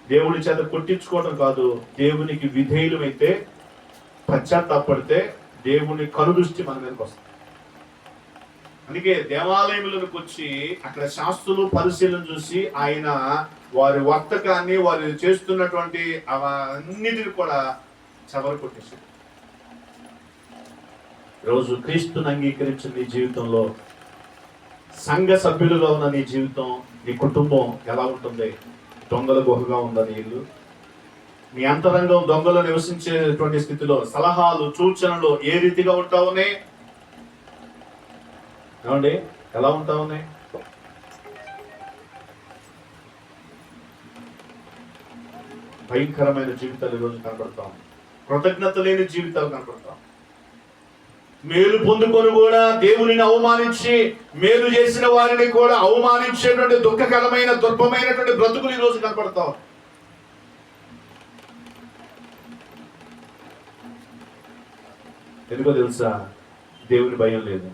దేవుడి చేత కొట్టించుకోవడం కాదు, దేవునికి విధేయులమైతే పశ్చాత్తాపడితే దేవుని కనుదృష్టి మన మీదకి వస్తుంది. అందుకే దేవాలయములకు వచ్చి అక్కడ శాస్త్రులు పరిశీలన చూసి ఆయన వారి వర్తకాన్ని వారు చేస్తున్నటువంటి అన్నిటిని కూడా చెవర కొట్టేశారు. ఈరోజు క్రీస్తుని అంగీకరించిన నీ జీవితంలో, సంఘ సభ్యులుగా ఉన్న నీ జీవితం, నీ కుటుంబం ఎలా ఉంటుంది? దొంగల గుహగా ఉందా నీ ఇల్లు? నీ అంతరంగం దొంగలు నివసించేటువంటి స్థితిలో సలహాలు సూచనలు ఏ రీతిగా ఉంటావునే? ఏమండి, ఎలా ఉంటావునే? భయంకరమైన జీవితాలు ఈరోజు కనపడతాం. కృతజ్ఞత లేని జీవితాలు కనపడతాం. మేలు పొందుకొని కూడా దేవునిని అవమానించి, మేలు చేసిన వారిని కూడా అవమానించేటువంటి దుఃఖకరమైన దుర్భమైనటువంటి బ్రతుకులు ఈరోజు కనపడతాం. ఎందుకో తెలుసా? దేవుని భయం లేదు.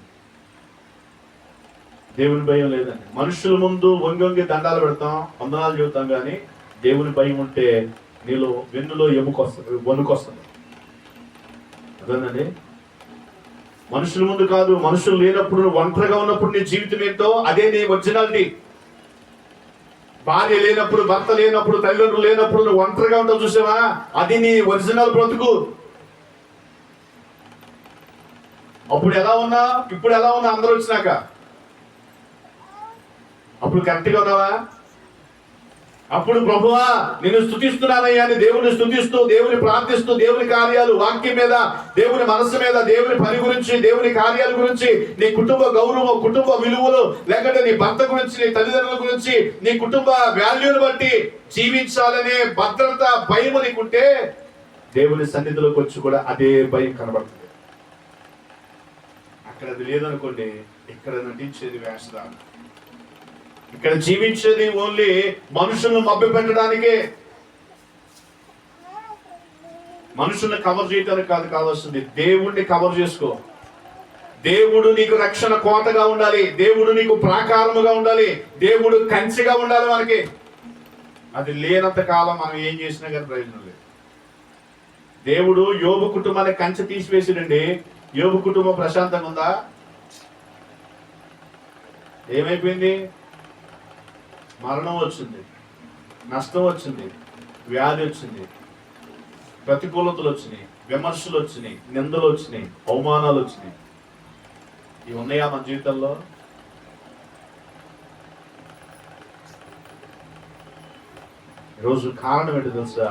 దేవుని భయం లేదండి. మనుషుల ముందు వంగి దండాలు పెడతాం, వందనాలు చెబుతాం, కానీ దేవుని భయం ఉంటే నీలో వెన్నులో ఎముకొస్తుంది, వణుకొస్తుంది. అదేనండి, మనుషుల ముందు కాదు, మనుషులు లేనప్పుడు, నువ్వు ఒంటరిగా ఉన్నప్పుడు నీ జీవితం ఏంటో అదే నీ ఒరిజినాలిటీ. భార్య లేనప్పుడు, భర్త లేనప్పుడు, తల్లిదండ్రులు లేనప్పుడు నువ్వు ఒంటరిగా ఉంటావు చూసావా, అది నీ ఒరిజినల్ బ్రతుకు. అప్పుడు ఎలా ఉన్నా, ఇప్పుడు ఎలా ఉన్నా, అందరూ వచ్చినాక అప్పుడు కరెక్ట్గా ఉన్నావా? అప్పుడు ప్రభువా నేను స్తుతిస్తున్నానయ్యా అని దేవుని స్తుతిస్తూ, దేవుని ప్రార్థిస్తూ, దేవుని కార్యాలు, వాక్యం మీద, దేవుని మనసు మీద, దేవుని పని గురించి, దేవుని కార్యాల గురించి, నీ కుటుంబ గౌరవం, కుటుంబ విలువలు, లేకపోతే నీ భర్త గురించి, నీ తల్లిదండ్రుల గురించి, నీ కుటుంబ వాల్యూని బట్టి జీవించాలనే భద్రత, భయం నీకుంటే దేవుని సన్నిధిలోకి వచ్చి కూడా అదే భయం కనబడుతుంది. అక్కడ అది లేదనుకోండి, ఇక్కడ నటించేది వేషధారణ, ఇక్కడ జీవించేది ఓన్లీ మనుషులను మభ్య పెట్టడానికే, మనుషుల్ని కవర్ చేయడానికి కాదు కావాల్సింది. దేవుణ్ణి కవర్ చేసుకో. దేవుడు నీకు రక్షణ కోటగా ఉండాలి, దేవుడు నీకు ప్రాకారముగా ఉండాలి, దేవుడు కంచెగా ఉండాలి మనకి. అది లేనంత కాలం మనం ఏం చేసినా కానీ ప్రయోజనం లేదు. దేవుడు యోబు కుటుంబాన్ని కంచె తీసివేసిడండి. యోబు కుటుంబం ప్రశాంతంగా ఉందా? ఏమైపోయింది? మరణం వచ్చింది, నష్టం వచ్చింది, వ్యాధి వచ్చింది, ప్రతికూలతలు వచ్చినాయి, విమర్శలు వచ్చినాయి, నిందలు వచ్చినాయి, అవమానాలు వచ్చినాయి. ఇవి ఉన్నాయా మన జీవితంలో? ఈరోజు కారణం ఏంటో తెలుసా?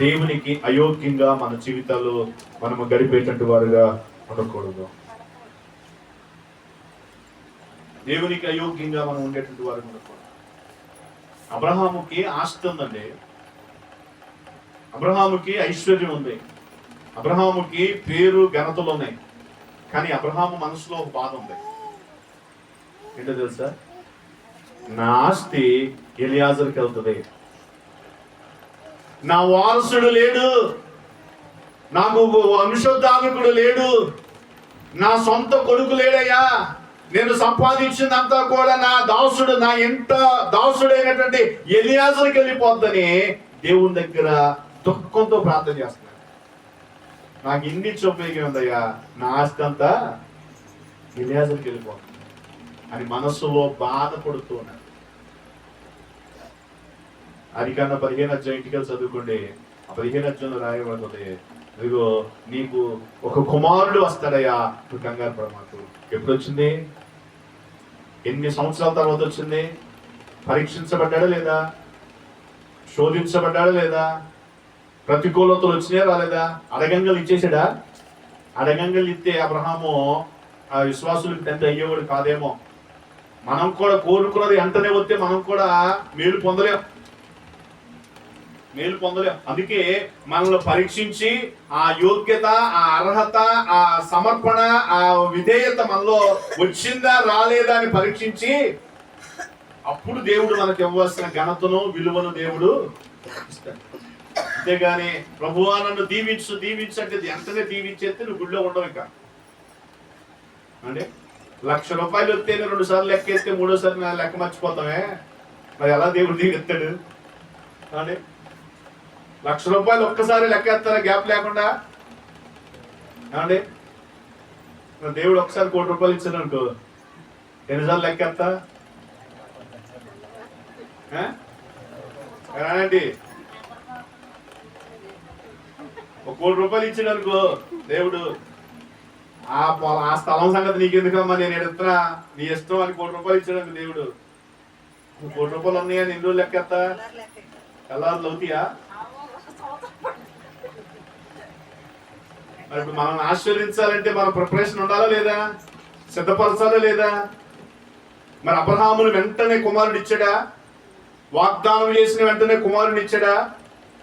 దేవునికి అయోగ్యంగా మన జీవితాలు మనము గడిపేటట్టు వారుగా ఉండకూడదు. దేవునికి అయోగ్యంగా మనం ఉండేటట్టు వారు ఉండకూడదు. అబ్రహాముకి ఆస్తి ఉందండి, అబ్రహాముకి ఐశ్వర్యం ఉంది, అబ్రహాముకి పేరు ఘనతలు ఉన్నాయి. కానీ అబ్రహాము మనసులో ఒక బాధ ఉంది. ఏంటో తెలుసా? నా ఆస్తి ఎలియాజర్కి వెళ్తుంది, నా వారసుడు లేడు, నాకు వంశోద్ధారకుడు లేడు, నా సొంత కొడుకు లేడయ్యా, నేను సంపాదించిందంతా కూడా నా దాసుడు, నా ఇంట దాసుడైనటువంటి ఎలియాజర్కి వెళ్ళిపోద్దని దేవుని దగ్గర దుఃఖంతో ప్రార్థన చేస్తున్నాడు. నాకు ఇన్ని ఉపయోగం ఉందయ్యా, నా ఆస్తి అంతా ఎలియాజర్కి వెళ్ళిపోతుంది అని మనస్సులో బాధపడుతూ ఉన్నాడు. అది కన్నా 15 అధ్యాయం ఇంటికి వెళ్ళి చదువుకోండి. ఆ 15 అధ్యాయంలో రాయబడుతుంది, ఇదిగో నీకు ఒక కుమారుడు వస్తాడయ్యా, నువ్వు కంగారు పడమాకు. ఎప్పుడు వచ్చింది? ఎన్ని సంవత్సరాల తర్వాత వచ్చింది? పరీక్షించబడ్డాడా లేదా? శోధించబడ్డాడా లేదా? ప్రతికూలతలు వచ్చినాయా రాలేదా? అడగంగలు ఇచ్చేసాడా? అడగంగలు ఇస్తే అబ్రహాము ఆ విశ్వాసులకు తండ్రి అయ్యేవాడు కాదేమో. మనం కూడా కోరుకున్నది వెంటనే వస్తే మనం కూడా మేలు పొందలేం. అందుకే మనల్ని పరీక్షించి ఆ యోగ్యత, ఆ అర్హత, ఆ సమర్పణ, ఆ విధేయత మనలో వచ్చిందా రాలేదా అని పరీక్షించి అప్పుడు దేవుడు మనకు ఇవ్వాల్సిన ఘనతను, విలువను దేవుడు ఇస్తాడు. అంతేగాని ప్రభువా నన్ను దీవించు అంటే వెంటనే దీవించేస్తే నువ్వు గుడిలో ఉండవు. ఇక అంటే ₹1,00,000 వస్తేనే 2 సార్లు లెక్కేస్తే 3ఓసారి నా లెక్క మర్చిపోతామే, మరి ఎలా దేవుడు దీవిస్తాడు? అంటే ₹1,00,000 ఒక్కసారి లెక్కేస్తారా గ్యాప్ లేకుండా? ఏమండి, దేవుడు ఒకసారి ₹1,00,00,000 ఇచ్చాడు అనుకో, ఎన్నిసార్లు లెక్కెత్తా అండి? 1 కోటి రూపాయలు ఇచ్చాడు అనుకో దేవుడు, ఆ స్థలం సంగతి నీకెందుకమ్మా, నేను ఎడుతున్నా, నీ ఇష్టం అని 1 కోటి రూపాయలు ఇచ్చాడు అనుకో దేవుడు. 1 కోటి రూపాయలు ఉన్నాయని ఎన్ని రోజులు లెక్కెత్తా? తెల్లారులు అవుతాయా? మరి ఇప్పుడు మనం ఆశీర్వదించాలంటే మన ప్రిపరేషన్ ఉండాలా లేదా? సిద్ధపరచాలా లేదా? మరి అబ్రహామును వెంటనే కుమారుడు ఇచ్చాడా? వాగ్దానం చేసిన వెంటనే కుమారుని ఇచ్చాడా?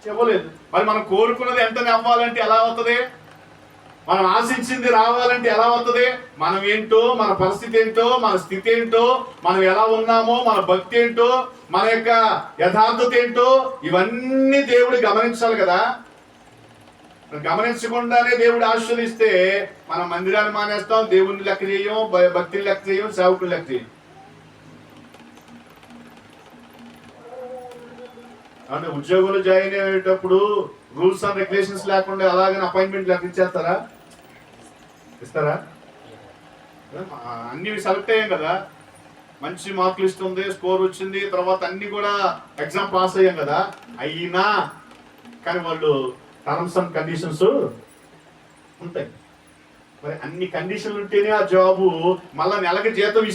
చెప్పలేదు. మరి మనం కోరుకున్నది వెంటనే అవ్వాలంటే ఎలా అవుతుంది? మనం ఆశించింది రావాలంటే ఎలా అవుతుంది? మనం ఏంటో, మన పరిస్థితి ఏంటో, మన స్థితి ఏంటో, మనం ఎలా ఉన్నామో, మన భక్తి ఏంటో, మన యొక్క యథార్థత ఏంటో, ఇవన్నీ దేవుడు గమనించాలి కదా. గమనించకుండానే దేవుడు ఆశీర్వదిస్తే మనం మందిరాన్ని మానేస్తాం, దేవుడిని లెక్క చేయం, భక్తిని లెక్క చేయం, సేవకుని లెక్క చేయం. అంటే ఉద్యోగులు జాయిన్ అయ్యేటప్పుడు రూల్స్ అండ్ రెగ్యులేషన్స్ లేకుండా అలాగని అపాయింట్మెంట్ లెక్క ఇచ్చేస్తారా? ఇస్తారా? అన్ని సెలెక్ట్ అయ్యాం కదా, మంచి మార్కులు ఇస్తుంది, స్కోర్ వచ్చింది, తర్వాత అన్ని కూడా ఎగ్జామ్ పాస్ అయ్యాం కదా. అయినా కానీ వాళ్ళు టర్మ్స్ అండ్ కండిషన్స్ ఉంటాయి. మరి అన్ని కండిషన్లు ఉంటేనే ఆ జాబు మళ్ళా నెలకి జీతం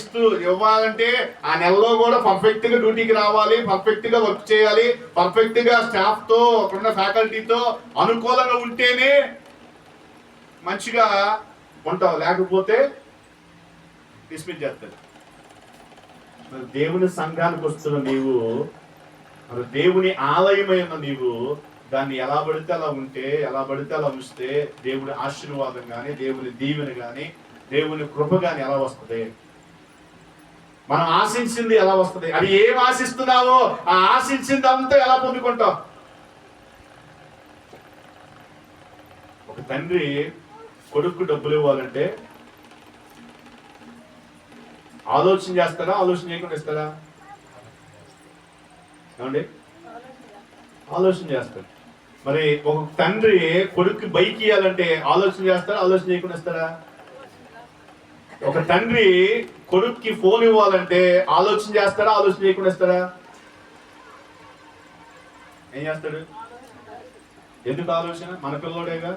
ఇవ్వాలంటే ఆ నెలలో కూడా పర్ఫెక్ట్ గా డ్యూటీకి రావాలి, పర్ఫెక్ట్ గా వర్క్ చేయాలి, పర్ఫెక్ట్ గా స్టాఫ్ తో, అక్కడున్న ఫ్యాకల్టీతో అనుకూలంగా ఉంటేనే మంచిగా ఉంటావు, లేకపోతే డిస్మిస్ చేస్తారు. మరి దేవుని సంఘానికి వస్తున్న నీవు, మరి దేవుని ఆలయమైన నీవు దాన్ని ఎలా పడితే అలా ఉంటే, ఎలా పడితే అలా ఉంచితే దేవుని ఆశీర్వాదం కానీ, దేవుని దీవెన కానీ, దేవుని కృప కానీ ఎలా వస్తుంది? మనం ఆశించింది ఎలా వస్తుంది? అది ఏం ఆశిస్తున్నావో ఆ ఆశించింది అంతా ఎలా పొందుకుంటావు? ఒక తండ్రి కొడుకు డబ్బులు ఇవ్వాలంటే ఆలోచన చేస్తారా, ఆలోచన చేయకుండా ఇస్తారా? ఏమండి? ఆలోచన చేస్తాడు. మరి ఒక తండ్రి కొడుకు బైక్ ఇవ్వాలంటే ఆలోచన చేస్తారా, ఆలోచన చేయకుండా ఇస్తారా? ఒక తండ్రి కొడుక్కి ఫోన్ ఇవ్వాలంటే ఆలోచన చేస్తారా, ఆలోచన చేయకుండా ఇస్తారా? ఏం చేస్తాడు? ఎందుకు ఆలోచన? మన పిల్లోడేగా,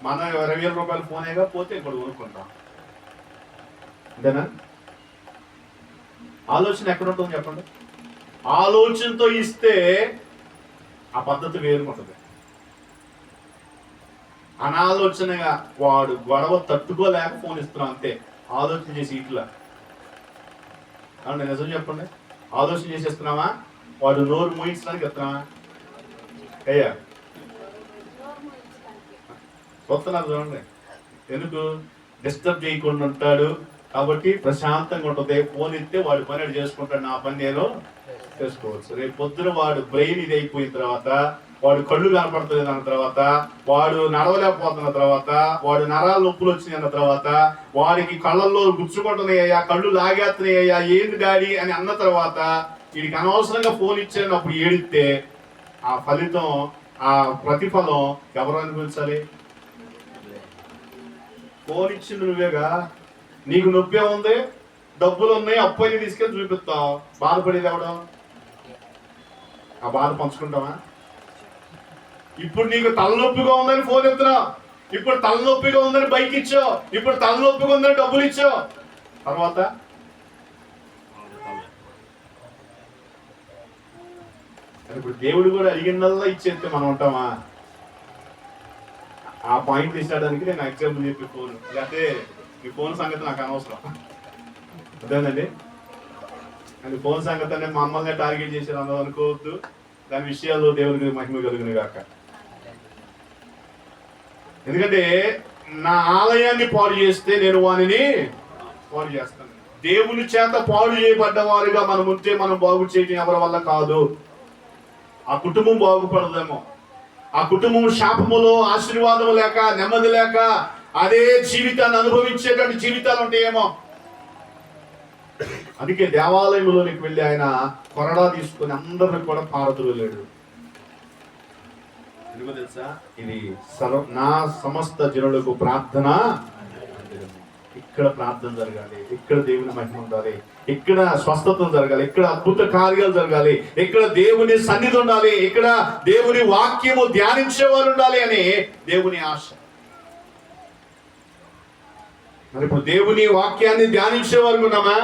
మన 20,000 రూపాయల ఫోనేగా, పోతే ఇప్పుడు కొనుక్కుంటాం. అంతేనా? ఆలోచన ఎక్కడ ఉంటుందో చెప్పండి. ఆలోచనతో ఇస్తే ఆ పద్ధతి వేరుకుంటుంది. అనాలోచనగా వాడు గొడవ తట్టుకోలేక ఫోన్ ఇస్తున్నాం అంతే, ఆలోచన చేసి ఇట్లా. అవును, నిజం చెప్పండి. ఆలోచన చేసి ఇస్తున్నావా? వాడు నోరు మూయించడానికి ఇస్తున్నావా? అయ్యా వస్తున్నారు చూడండి. ఎందుకు? డిస్టర్బ్ చేయకుండా ఉంటాడు కాబట్టి ప్రశాంతంగా ఉంటుంది. ఫోన్ ఇస్తే వాడు పని చేసుకుంటాడు, నా పని నేను చేసుకోవచ్చు. రేపు పొద్దున వాడు బ్రెయిన్ ఇది అయిపోయిన తర్వాత, వాడు కళ్ళు కనపడుతుంది అన్న తర్వాత, వాడు నడవలేకపోతున్న తర్వాత, వాడు నరాల నొప్పులు వచ్చినాయి అన్న తర్వాత, వాడికి కళ్ళల్లో గుచ్చుకుంటున్నాయ్యా, కళ్ళు లాగేస్తున్నాయ్యా, ఏంది డాడీ అని అన్న తర్వాత, వీడికి అనవసరంగా ఫోన్ ఇచ్చేటప్పుడు ఏడిస్తే ఆ ఫలితం, ఆ ప్రతిఫలం ఎవరు అనుభవించాలి? ఫోన్ ఇచ్చింది నువ్వేగా. నీకు నొప్పి ఉంది, డబ్బులు ఉన్నాయి, అప్పని తీసుకెళ్ళి చూపిస్తావు, బాధపడేది ఎవడం? ఆ బాధ పంచుకుంటావా? ఇప్పుడు నీకు తలనొప్పిగా ఉందని ఫోన్ ఎత్తున్నావు, ఇప్పుడు తలనొప్పిగా ఉందని బైక్ ఇచ్చావు, ఇప్పుడు తలనొప్పిగా ఉందని డబ్బులు ఇచ్చావు, తర్వాత ఇప్పుడు దేవుడు కూడా అడిగినల్లా ఇచ్చేస్తే మనం ఉంటామా? ఆ పాయింట్ తీసేయడానికి నేను ఎగ్జాంపుల్ చెప్పి ఫోన్, లేకపోతే ఈ ఫోన్ సంగతి నాకు అనవసరం. అదేనండి, అది ఫోన్ సంగతి అనేది మమ్మల్ని టార్గెట్ చేసేది అందరూ అనుకోవద్దు. దాని విషయాల్లో దేవునికి మహిమ కలుగును గాక. ఎందుకంటే నా ఆలయాన్ని పాడు చేస్తే నేను వానిని పాడు చేస్తాను. దేవుని చేత పాడు చేయబడ్డ వారిగా మనం ఉంటే మనం బాగు చేయడం ఎవరి వల్ల కాదు. ఆ కుటుంబం బాగుపడదేమో, ఆ కుటుంబం శాపములో ఆశీర్వాదము లేక, నెమ్మది లేక, అదే జీవితాన్ని అనుభవించేటువంటి జీవితాలు ఉంటాయేమో. అందుకే దేవాలయంలోనికి వెళ్ళి ఆయన కొరడా తీసుకొని అందరిని కూడా పారద్రోలాడు. ఎందుకో తెలుసా? ఇది నా సమస్త జనులకు ప్రార్థన. ఇక్కడ ప్రార్థన జరగాలి, ఇక్కడ దేవుని మహిమ ఉండాలి, ఇక్కడ స్వస్థత జరగాలి, ఇక్కడ అద్భుత కార్యాలు జరగాలి, ఇక్కడ దేవుని సన్నిధి ఉండాలి, ఇక్కడ దేవుని వాక్యము ధ్యానించేవారు ఉండాలి అని దేవుని ఆశ. మరి ఇప్పుడు దేవుని వాక్యాన్ని ధ్యానించేవారు ఉన్నామా,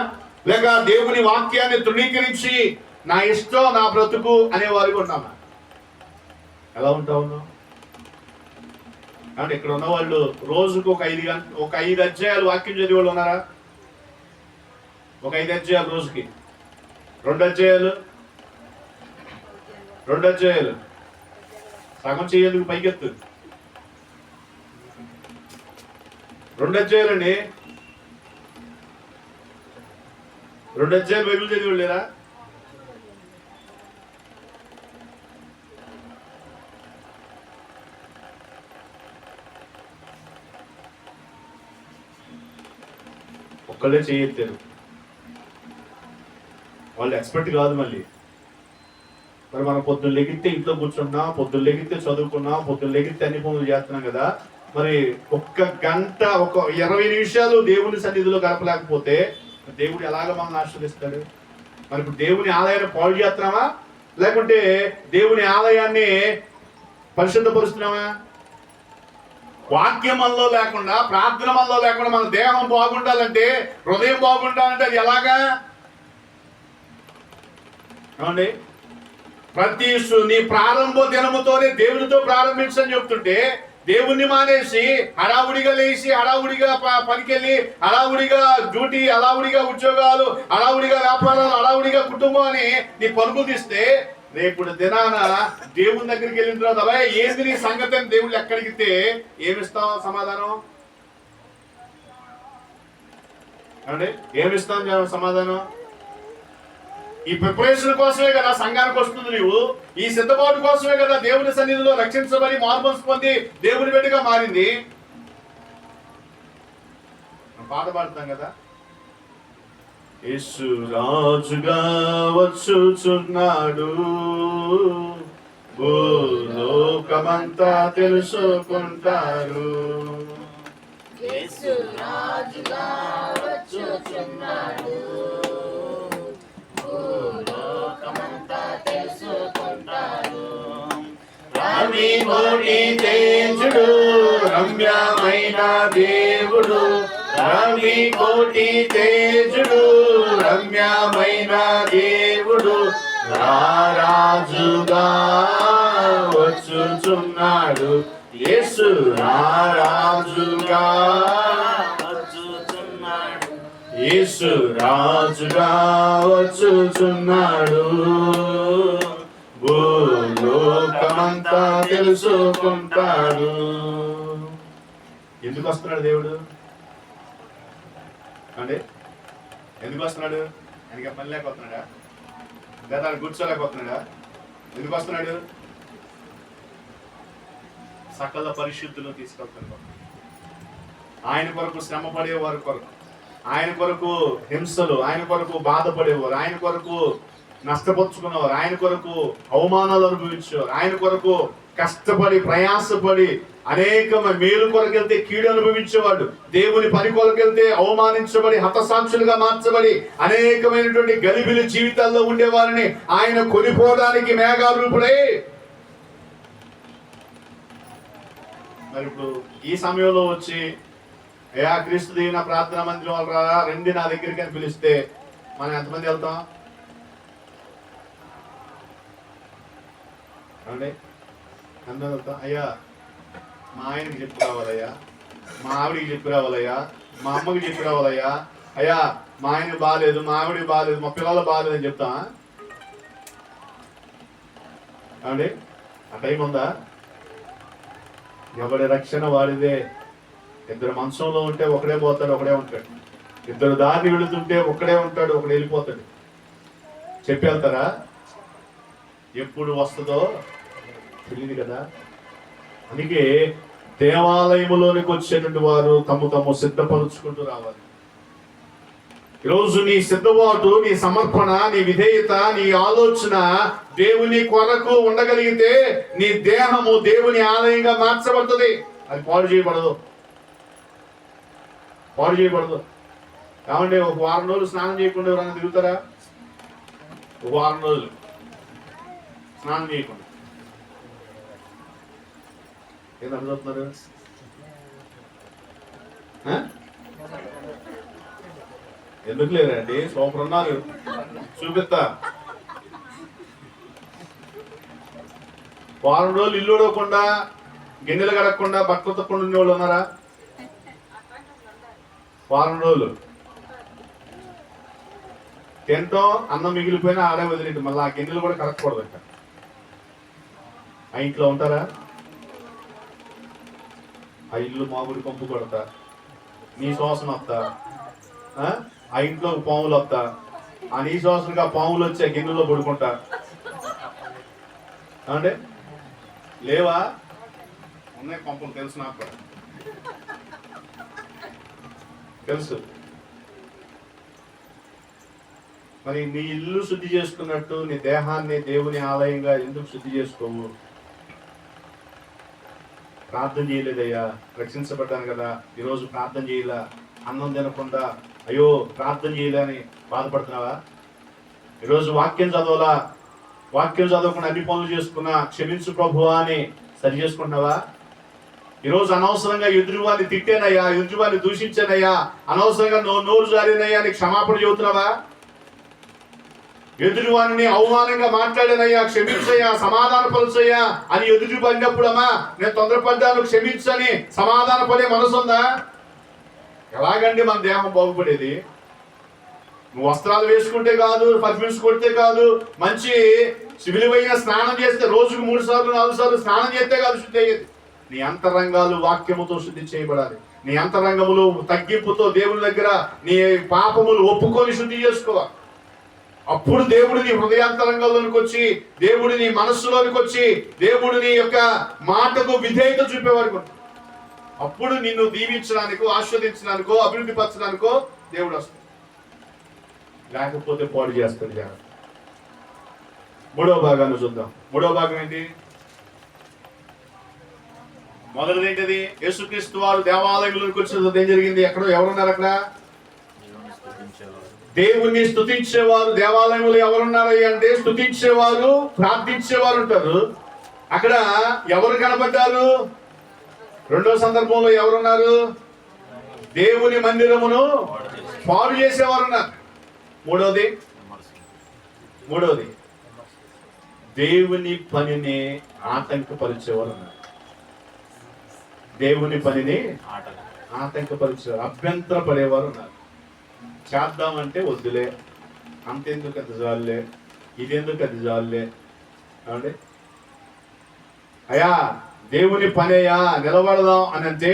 లేక దేవుని వాక్యాన్ని తృణీకరించి నా ఇష్టం నా బ్రతుకు అనేవారు ఉన్నామా? ఎలా ఉంటా ఉన్నాం? అంటే ఇక్కడ ఉన్న వాళ్ళు రోజుకు ఒక 5 అధ్యాయాలు వాక్యం చదివే వాళ్ళు ఉన్నారా? ఒక 5 అధ్యాయాలు రోజుకి, 2 అధ్యాయాలు సగం చేయేందుకు పైకెత్తు. 2 అధ్యాయాలండి, 2 అధ్యాయాలు బైబిల్ చదివి లేరా? ఒక్కళ్ళే చేయెత్తారు, వాళ్ళు ఎక్స్పర్ట్ కాదు. మరి మనం పొద్దున్న లెగితే ఇంట్లో కూర్చుంటున్నాం, పొద్దున్న లెగితే చదువుకున్నాం, పొద్దున్న లెగితే అన్ని పనులు చేస్తున్నాం కదా. మరి ఒక్క గంట, ఒక 20 నిమిషాలు దేవుని సన్నిధిలో గడపలేకపోతే దేవుడు ఎలాగ మనల్ని ఆశీర్వదిస్తాడు? మరి ఇప్పుడు దేవుని ఆలయాన్ని పాడు చేస్తున్నామా, లేకుంటే దేవుని ఆలయాన్ని పరిశుద్ధపరుస్తున్నామా? వాక్యం మనలో లేకుండా, ప్రార్థన మనలో లేకుండా మన దేహం బాగుండాలంటే, హృదయం బాగుండాలంటే అది ఎలాగా? ఏమండి, ప్రతి నీ ప్రారంభ దినముతోనే దేవునితో ప్రారంభించని చెప్తుంటే, దేవుణ్ణి మానేసి హడావుడిగా లేచి, హడావుడిగా పనికెళ్ళి, హడావుడిగా డ్యూటీ, హడావుడిగా ఉద్యోగాలు, హడావుడిగా వ్యాపారాలు, హడావుడిగా కుటుంబం అని నీ పరుగులు తీస్తే, రేపు దినాన దేవుని దగ్గరికి వెళ్ళిన తర్వాత అలా ఏంది నీ సంగతి అని దేవుళ్ళు ఎక్కడికితే ఏమిస్తాం సమాధానం? అంటే ఏమిస్తాం సమాధానం? ఈ ప్రిపరేషన్ కోసమే కదా సంఘానికి వస్తుంది నీవు, ఈ సిద్ధపాటు కోసమే కదా దేవుని సన్నిధిలో రక్షించబడి మార్మల్స్ పొంది దేవుని బిడ్డగా మారింది. పాట పాడుతాం కదా, యేసు రాజుగా వచ్చుచున్నాడు, భూలోకమంతా తెలుసుకుంటారు. యేసు రాజుగా వచ్చుచున్నాడు, భూలోకమంతా తెలుసుకుంటారు. రామి కోటి తేజుడు, రమ్యమైన దేవుడు, రామి కోటి తేజుడు, రమ్యమైన దేవుడు, రారాజుగా వచ్చుచున్నాడు. యేసు రారాజుగా వచ్చుచున్నాడు, యేసు రాజుగా వచ్చుచున్నాడు, భూలోకమంతా తెలుసుకుంటాడు. ఎందుకు వస్తున్నాడు దేవుడు? అంటే ఎందుకు వస్తున్నాడు? ఆయనకి పని లేకపోతున్నాడా? లేదా కూర్చోలేకపోతున్నాడా? ఎందుకు వస్తున్నాడు? సకల పరిశుద్ధులు తీసుకెళ్తాడు. ఆయన కొరకు శ్రమ పడేవారి కొరకు, ఆయన కొరకు హింసలు, ఆయన కొరకు బాధపడేవారు, ఆయన కొరకు నష్టపరుచుకున్నవారు, ఆయన కొరకు అవమానాలు అనుభవించేవారు, ఆయన కొరకు కష్టపడి ప్రయాసపడి అనేక మేలు కొరకెళ్తే కీడు అనుభవించేవాడు, దేవుని పని కొరకెళ్తే అవమానించబడి హతసాక్షులుగా మార్చబడి అనేకమైనటువంటి గలిబిలి జీవితాల్లో ఉండేవారిని ఆయన కొనిపోవడానికి మేఘారూపుడై. మరి ఇప్పుడు ఈ సమయంలో వచ్చి అయ్యా క్రీస్తు దేవుని ప్రార్థనా మందిరం వాళ్ళు రా రండి నా దగ్గరికి అని పిలిస్తే మనం ఎంతమంది వెళ్తాం? అండి ఎంతమంది వెళ్తాం? అయ్యా మా ఆయనకి చెప్పి రావాలయ్యా, మా ఆవిడికి చెప్పి రావాలయ్యా, మా అమ్మకి చెప్పి రావాలయ్యా, అయ్యా మా ఆయన బాగాలేదు, మా ఆవిడికి బాగాలేదు, మా పిల్లలు బాగాలేదు అని చెప్తామా? అండి ఆ టైం ఉందా? ఎవడి రక్షణ వాడిదే. ఇద్దరు మంచంలో ఉంటే ఒకడే పోతాడు, ఒకడే ఉంటాడు. ఇద్దరు దారి వెళుతుంటే ఒకడే ఉంటాడు, ఒకడు వెళ్ళిపోతాడు. చెప్పి వెళ్తారా? ఎప్పుడు వస్తుందో తెలియదు కదా. అందుకే దేవాలయములోనికి వచ్చేటువంటి వారు తమ్ము సిద్ధపరుచుకుంటూ రావాలి. ఈరోజు నీ సిద్ధపాటు, నీ సమర్పణ, నీ విధేయత, నీ ఆలోచన దేవుని కొరకు ఉండగలిగితే నీ దేహము దేవుని ఆలయంగా మార్చబడుతుంది. అది పాడు చేయబడదు. పాడు చేయకూడదు. ఏమంటే ఒక వారం రోజులు స్నానం చేయకుండా ఎవరైనా తిరుగుతారా? ఒక వారం రోజులు స్నానం చేయకుండా ఏం అర్థమవుతున్నారు? ఎందుకు లేదండి? సూపర్ ఉన్నారు, చూపిస్తా. వారం రోజులు ఇల్లు ఉడవకుండా, గిన్నెలు కడగకుండా, బట్టలు తప్పకుండా ఉండేవాళ్ళు ఉన్నారా? వారం రోజులు తింటాం, అన్నం మిగిలిపోయినా ఆడే వదిలేండి, మళ్ళీ ఆ గిన్నెలు కూడా కడగకూడదు. ఇంకా ఆ ఇంట్లో ఉంటారా? ఆ ఇల్లు మామూలు పంపు కొడతా, నీ శ్వాసన వస్తా, ఆ ఇంట్లో పాములు వస్తా, ఆ నీ శ్వాసనగా పాములు వచ్చి ఆ గిన్నెలో పడుకుంటా. అంటే లేవా? ఉన్నాయి పంపులు, తెలుసు నాకు కూడా తెలుసు. మరి నీ ఇల్లు శుద్ధి చేసుకున్నట్టు నీ దేహాన్ని దేవుని ఆలయంగా ఎందుకు శుద్ధి చేసుకోవు? ప్రార్థన చేయలేదయ్యా, రక్షించబడ్డాను కదా, ఈరోజు ప్రార్థన చేయలే, అన్నం తినకుండా అయ్యో ప్రార్థన చేయలే అని బాధపడుతున్నావా? ఈరోజు వాక్యం చదవలా, వాక్యం చదవకుండా అన్ని పనులు చేసుకున్నా క్షమించు ప్రభువా అని సరి చేసుకుంటున్నావా? ఈరోజు అనవసరంగా ఎదురువాన్ని తిట్టానయ్యా, ఎదురువాన్ని దూషించానయ్యా, అనవసరంగా నోరు జారినయ్యా అని క్షమాపణ చెబుతున్నావా? ఎదురువాణిని అవమానంగా మాట్లాడానయ్యా, క్షమించయ్యా, సమాధాన పరుచయ్యా అని ఎదురు పడినప్పుడమ్మా నేను తొందరపడ్డాను క్షమించని సమాధాన పడే మనసు ఉందా? ఎలాగండి మన దేహం బాగుపడేది? నువ్వు వస్త్రాలు వేసుకుంటే కాదు, పర్ఫ్యూమ్స్ కొడితే కాదు, మంచి విలువైన స్నానం చేస్తే రోజుకు 3 సార్లు 4 సార్లు స్నానం చేస్తే కాదు శుద్ధి అయ్యేది. నీ అంతరంగాలు వాక్యముతో శుద్ధి చేయబడాలి. నీ అంతరంగములు తగ్గింపుతో దేవుని దగ్గర నీ పాపములు ఒప్పుకొని శుద్ధి చేసుకోవాలి. అప్పుడు దేవుడు నీ హృదయాంతరంగంలోనికి వచ్చి, దేవుడు నీ మనస్సులోనికి వచ్చి, దేవుడు నీ యొక్క మాటకు విధేయత చూపేవారు. అప్పుడు నిన్ను దీవించడానికో, ఆస్వాదించడానికో, అభివృద్ధి పరచడానికో దేవుడు వస్తాడు. లేకపోతే పాడు చేస్తుంది. మూడవ భాగాన్ని చూద్దాం. మూడవ భాగం ఏంటి? మొదటిది ఏంటిది? యేసుక్రీస్తు వారు దేవాలయంలోకి వచ్చినప్పుడు ఏం జరిగింది? ఎక్కడో ఎవరున్నారు? అక్కడ దేవుణ్ణి స్తుతించేవారు. దేవాలయంలో ఎవరున్నారు అంటే స్తుతించేవారు, ప్రార్థించేవారు ఉంటారు. అక్కడ ఎవరు కనబడ్డారు? రెండో సందర్భంలో ఎవరున్నారు? దేవుని మందిరమును పాడు చేసేవారు ఉన్నారు. మూడవది దేవుని పనిని ఆటంకపరిచేవారు ఉన్నారు. దేవుని పనిని ఆటంకపరిచేవారు, అభ్యంతర పడేవారు ఉన్నారు. చేద్దామంటే వద్దులే, అంతెందుకు అది జాలులే, ఇదెందుకు అది జాలులే. ఏమండి అయ్యా దేవుని పనేయా నిలబడదాం అని అంటే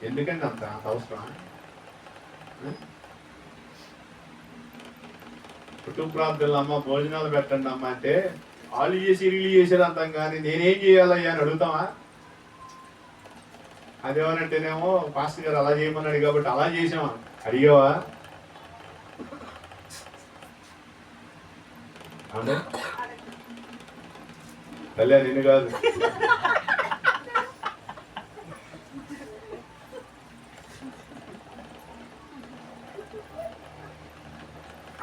ఎందుకంటే అంత అవసరం? కుటుంబ ప్రార్థనలు అమ్మ, భోజనాలు పెట్టండి అమ్మ అంటే వాళ్ళు చేసి ఇల్లు చేసేది అంటాం, కానీ నేనేం చేయాలయ్యా అని అడుగుతామా? అదేమనంటేనేమో పాస్టర్ గారు అలా చేయమన్నాడు కాబట్టి అలా చేసామా? అడిగావా? తల్లి నిన్ను కాదు,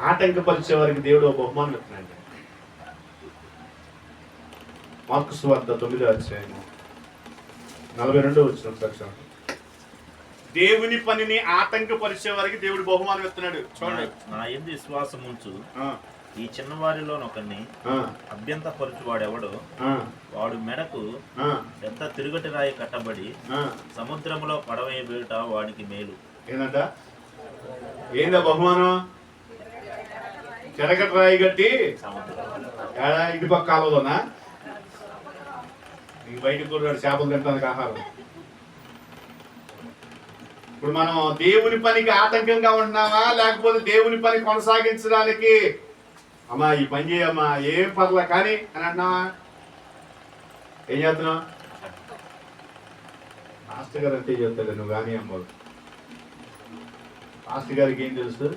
ఆటంకపరిచే వారికి దేవుడు ఒక బహుమానం ఇస్తున్నాడు. మార్కు సువార్త 9వ అధ్యాయం 42వ వచనం. దేవుని పనిని ఆటంకపరిచే వారికి దేవుడు బహుమానం ఇస్తున్నాడు. చూడండి. నా యందు విశ్వాసం ఉంచు ఈ చిన్నవారిలో ఒకరిని అభ్యంతరపరచువాడెవడో వాడు మెడకు పెద్ద తిరుగటి రాయి కట్టబడి సముద్రంలో పడవేయబేట వాడికి మేలు. ఏందంట? ఏందా బహుమానం? తిరగటి రాయి కట్టి ఇటు పక్క కాలువలోనా? బయటకు కూడా చేపలు తింటానికి ఆహారం. ఇప్పుడు మనం దేవుని పనికి ఆటంకంగా ఉంటున్నామా, లేకపోతే దేవుని పని కొనసాగించడానికి అమ్మా ఈ పని చేయమ్మా ఏం పర్లే కానీ అని అంటున్నావా? ఏం చేస్తున్నావు? మాస్టర్ గారు అంతే చెప్తాడు, నువ్వు కానీ అమ్మ. మాస్టర్ గారికి ఏం తెలుసు?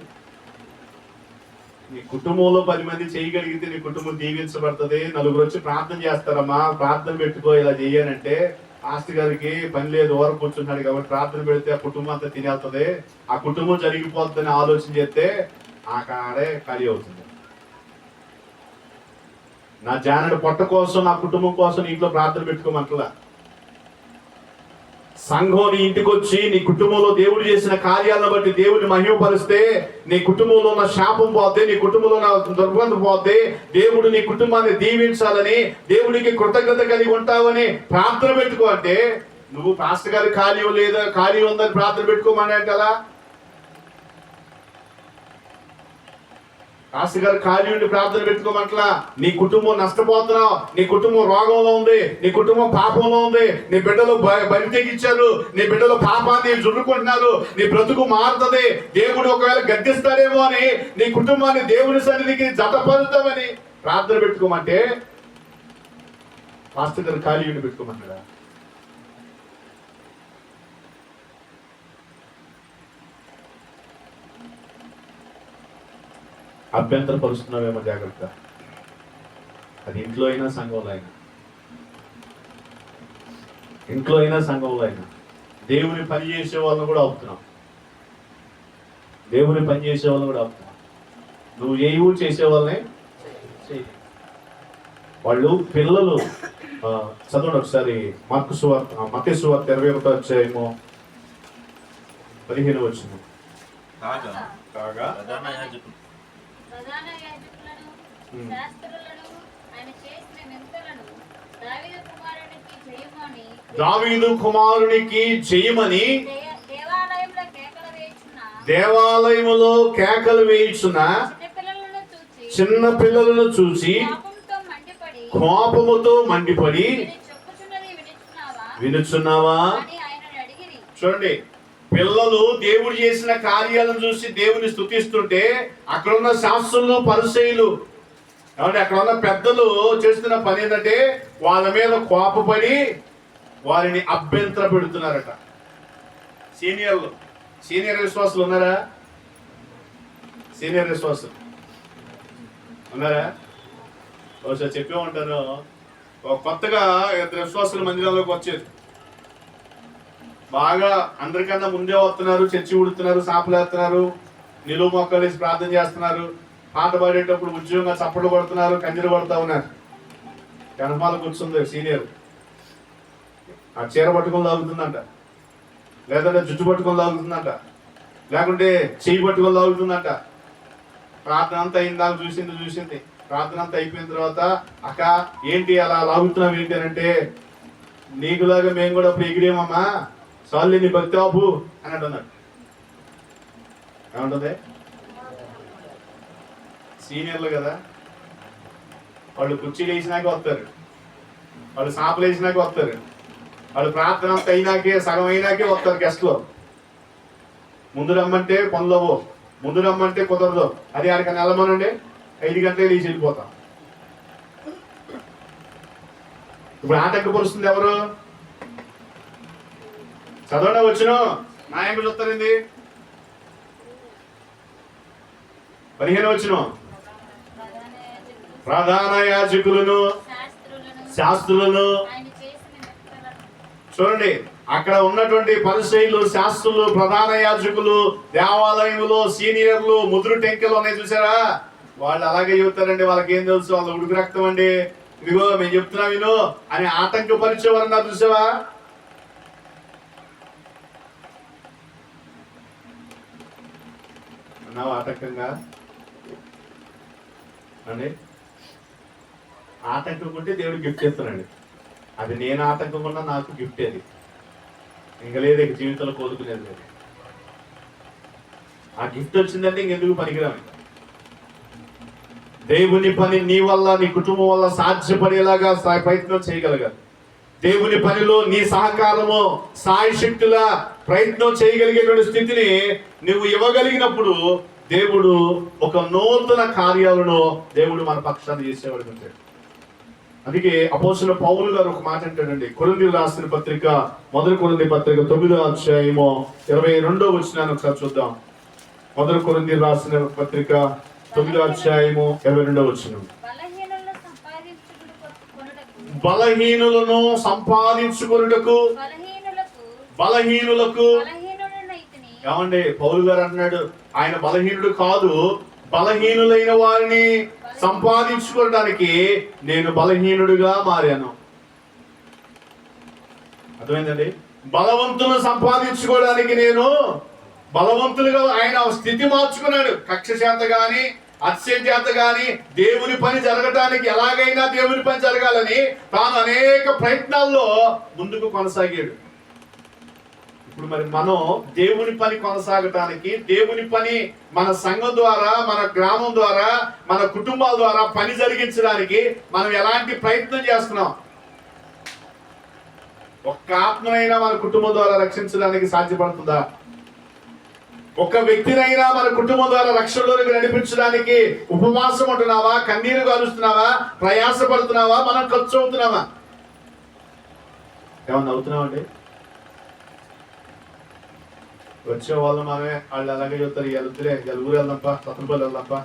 నీ కుటుంబంలో 10 మంది చేయగలిగితే నీ కుటుంబం దీవించబడుతుంది. నలుగురు వచ్చి ప్రార్థన చేస్తారమ్మా, ప్రార్థన పెట్టుకో ఇలా చెయ్యానంటే పాస్టర్ గారికి పని లేదు, ఊరకు కూర్చున్నాడు కాబట్టి ప్రార్థన పెడితే ఆ కుటుంబం అంతా తినేస్తుంది, ఆ కుటుంబం జరిగిపోతుందని ఆలోచన చేస్తే ఆ కాడే ఖాళీ అవుతుంది. నా జానడు పొట్ట కోసం, నా కుటుంబం కోసం నీ ఇంట్లో ప్రార్థన పెట్టుకోమంటలా. సంఘం నీ ఇంటికి వచ్చి నీ కుటుంబంలో దేవుడు చేసిన కార్యాలను బట్టి దేవుడిని మహిమపరిస్తే నీ కుటుంబంలో ఉన్న శాపం పోతే, నీ కుటుంబంలో ఉన్న దుర్గంధం పోతే, దేవుడు నీ కుటుంబాన్ని దీవించాలని, దేవుడికి కృతజ్ఞత కలిగి ఉంటావని ప్రార్థన పెట్టుకో. అంటే నువ్వు పాస్టర్ గారి ఖాళీ లేదా, ఖాళీ ఉందని ప్రార్థన పెట్టుకోమని కదా. పాస్టర్ గారు ఖాళీ ఉండి ప్రార్థన పెట్టుకోమంటలా. నీ కుటుంబం నష్టపోతున్నావు, నీ కుటుంబం రోగంలో ఉంది, నీ కుటుంబం పాపంలో ఉంది, నీ బిడ్డలు బలి తెగించారు, నీ బిడ్డలు పాపాన్ని జుర్రుకుంటున్నారు, నీ బ్రతుకు మారుతుంది, దేవుడు ఒకవేళ గద్దిస్తాడేమో అని నీ కుటుంబాన్ని దేవుని సన్నిధికి జతపరుద్దామని ప్రార్థన పెట్టుకోమంటే పాస్టర్ గారు ఖాళీ ఉండి పెట్టుకోమంటాడా? అభ్యంతర పరుస్తున్నావేమో జాగ్రత్త. అది ఇంట్లో అయినా సంఘంలో అయినా, ఇంట్లో అయినా సంఘంలో అయినా. దేవుని పని చేసే వాళ్ళని కూడా ఆపుతున్నాం, దేవుని పని చేసే వాళ్ళని కూడా ఆపుతున్నాం. నువ్వు ఏవో చేసే వాళ్ళనే చేయి. వాళ్ళు పిల్లలు చదవండి ఒకసారి మత్తయి సువార్త 21వ అధ్యాయము 15వ వచనం. కాగా ప్రధాన యాజకులను, శాస్త్రులను ఆయన చేసిన వింతలను దావీదు కుమారునికి జయమని దేవాలయములో కేకలు వేయుచున్న చిన్న పిల్లలను చూసి కోపముతో మండిపడి వినుచున్నావా? చూడండి, పిల్లలు దేవుడు చేసిన కార్యాలను చూసి దేవుని స్తుతిస్తుంటే అక్కడున్న శాస్త్రులు పరిసయ్యులు కాబట్టి అక్కడ ఉన్న పెద్దలు చేస్తున్న పని ఏంటంటే వాళ్ళ మీద కోపపడి వారిని అభ్యంతర పెడుతున్నారట. సీనియర్ విశ్వాసులు ఉన్నారా? సీనియర్ విశ్వాసులు ఉన్నారా? ఒకసారి చెప్పే ఉంటారు, కొత్తగా ఇద్దరు విశ్వాసులు మందిరంలోకి వచ్చేది, బాగా అందరికన్నా ముందే వస్తున్నారు, చర్చి ఉడుతున్నారు, సాపులేస్తున్నారు, నిలువు మొక్కలు వేసి ప్రార్థన చేస్తున్నారు, పాట పాడేటప్పుడు ఉద్యోగంగా చప్పట్లు కొడుతున్నారు, కంజరు కొడుతూ ఉన్నారు. కనపాల కూర్చుంది సీనియర్, ఆ చీర పట్టుకొని లాగుతుందంట, లేదంటే జుట్టు పట్టుకొని లాగుతుందంట, లేకుంటే చెయ్యి పట్టుకొని లాగుతుందంట. ప్రార్థన అంతా అయిందా? చూసింది. ప్రార్థన అంతా అయిపోయిన తర్వాత, అక్క ఏంటి అలా లాగుతున్నావు ఏంటి అని అంటే, నీకులాగా మేము కూడా అప్పుడు ఎగిరేమమ్మా, సార్లు నీ భక్తి ఆపు అని అంటున్నాడు. ఏమంటుంది? సీనియర్లు కదా, వాళ్ళు కుర్చీలు వేసినాకే వస్తారు, వాళ్ళు సాపులు వేసినాకే వస్తారు, వాళ్ళు ప్రార్థన అంతా అయినాకే సగం అయినాకే వస్తారు గెస్ట్లో. ముందు రమ్మంటే పనులవో, ముందు రమ్మంటే కుదరదు, అది ఆడికి నెలమనండి 5 గంటలే లేచి వెళ్ళిపోతాం. ఇప్పుడు ఆటంకపరుస్తుంది ఎవరు? చదవడా వచ్చిన నాయకులు చూస్తారండి. 15 వచ్చిన ప్రధాన యాజకులను శాస్త్రులను. చూడండి, అక్కడ ఉన్నటువంటి పరిసయ్యులు, శాస్త్రులు, ప్రధాన యాజకులు, దేవాలయములో సీనియర్లు, ముదురు టెంకెలు ఉన్నాయి చూసారా? వాళ్ళు అలాగే చెబుతారండి. వాళ్ళకి ఏం తెలుసు? వాళ్ళు ఉడుకు రక్తం అండి, ఇదిగో మేము చెప్తున్నా విను అని ఆటంకపరిచేవారన్నా చూసావా? అన్నావు ఆటంకంగా అండి. ఆటంకం ఉంటే దేవుడు గిఫ్ట్ చేస్తున్నాడు. అది నేను ఆటంకం ఉన్నా నాకు గిఫ్ట్, అది ఇంకా లేదు, ఇక జీవితంలో కోలుకునేది లేదు. ఆ గిఫ్ట్ వచ్చిందంటే ఇంకెందుకు పనికిరాము. దేవుని పని నీ వల్ల, నీ కుటుంబం వల్ల సాధ్యపడేలాగా ప్రయత్నం చేయగలగాలి. దేవుని పనిలో నీ సహకారము, సాయశక్తుల ప్రయత్నం చేయగలిగేటువంటి స్థితిని నువ్వు ఇవ్వగలిగినప్పుడు దేవుడు ఒక నూతన కార్యాలను దేవుడు మన పక్షాన్ని చేసేవాడు ఉంటాడు. అందుకే అపోస్తలుడైన పౌలు గారు ఒక మాట అంటాడండి. కొరింథీయులకు రాసిన పత్రిక, 1 కొరింథీ పత్రిక 9వ అధ్యాయము 22వ వచనాన్ని ఒకసారి చూద్దాం. 1 కొరింథీయులకు రాసిన పత్రిక 9వ అధ్యాయము 22వ వచనం. బలహీనులను సంపాదించుకొనుటకు బలహీనులకు బలహీనుడనైతిని. ఏమండి పౌలు గారు అన్నాడు, ఆయన బలహీనుడు కాదు, బలహీనులైన వారిని సంపాదించుకోవడానికి నేను బలహీనుడిగా మారాను. అర్థమైందండి? బలవంతులను సంపాదించుకోవడానికి నేను బలవంతులుగా ఆయన స్థితి మార్చుకున్నాడు. కక్ష చేత గాని అతిశయం చేత గాని దేవుని పని జరగటానికి ఎలాగైనా దేవుని పని జరగాలని తాను అనేక ప్రయత్నాల్లో ముందుకు కొనసాగాడు. ఇప్పుడు మరి మనం దేవుని పని కొనసాగటానికి, దేవుని పని మన సంఘం ద్వారా, మన గ్రామం ద్వారా, మన కుటుంబాల ద్వారా పని జరిగించడానికి మనం ఎలాంటి ప్రయత్నం చేస్తున్నాం? ఒక్క ఆత్మనైనా మన కుటుంబం ద్వారా రక్షించడానికి సాధ్యపడుతుందా? ఒక్క వ్యక్తినైనా మన కుటుంబం ద్వారా రక్షణలోకి నడిపించడానికి ఉపవాసం ఉంటున్నావా, కన్నీరు కాలుస్తున్నావా, ప్రయాసపడుతున్నావా, మనం ఖర్చు అవుతున్నావా? ఏమన్నా అవుతున్నామండి? వచ్చే వాళ్ళు మనమే, వాళ్ళు అలాగే చెప్తారు, వెళ్తులే ఊరు వెళ్దాంపా, సత్తుపల్లి వెళ్దాంపా.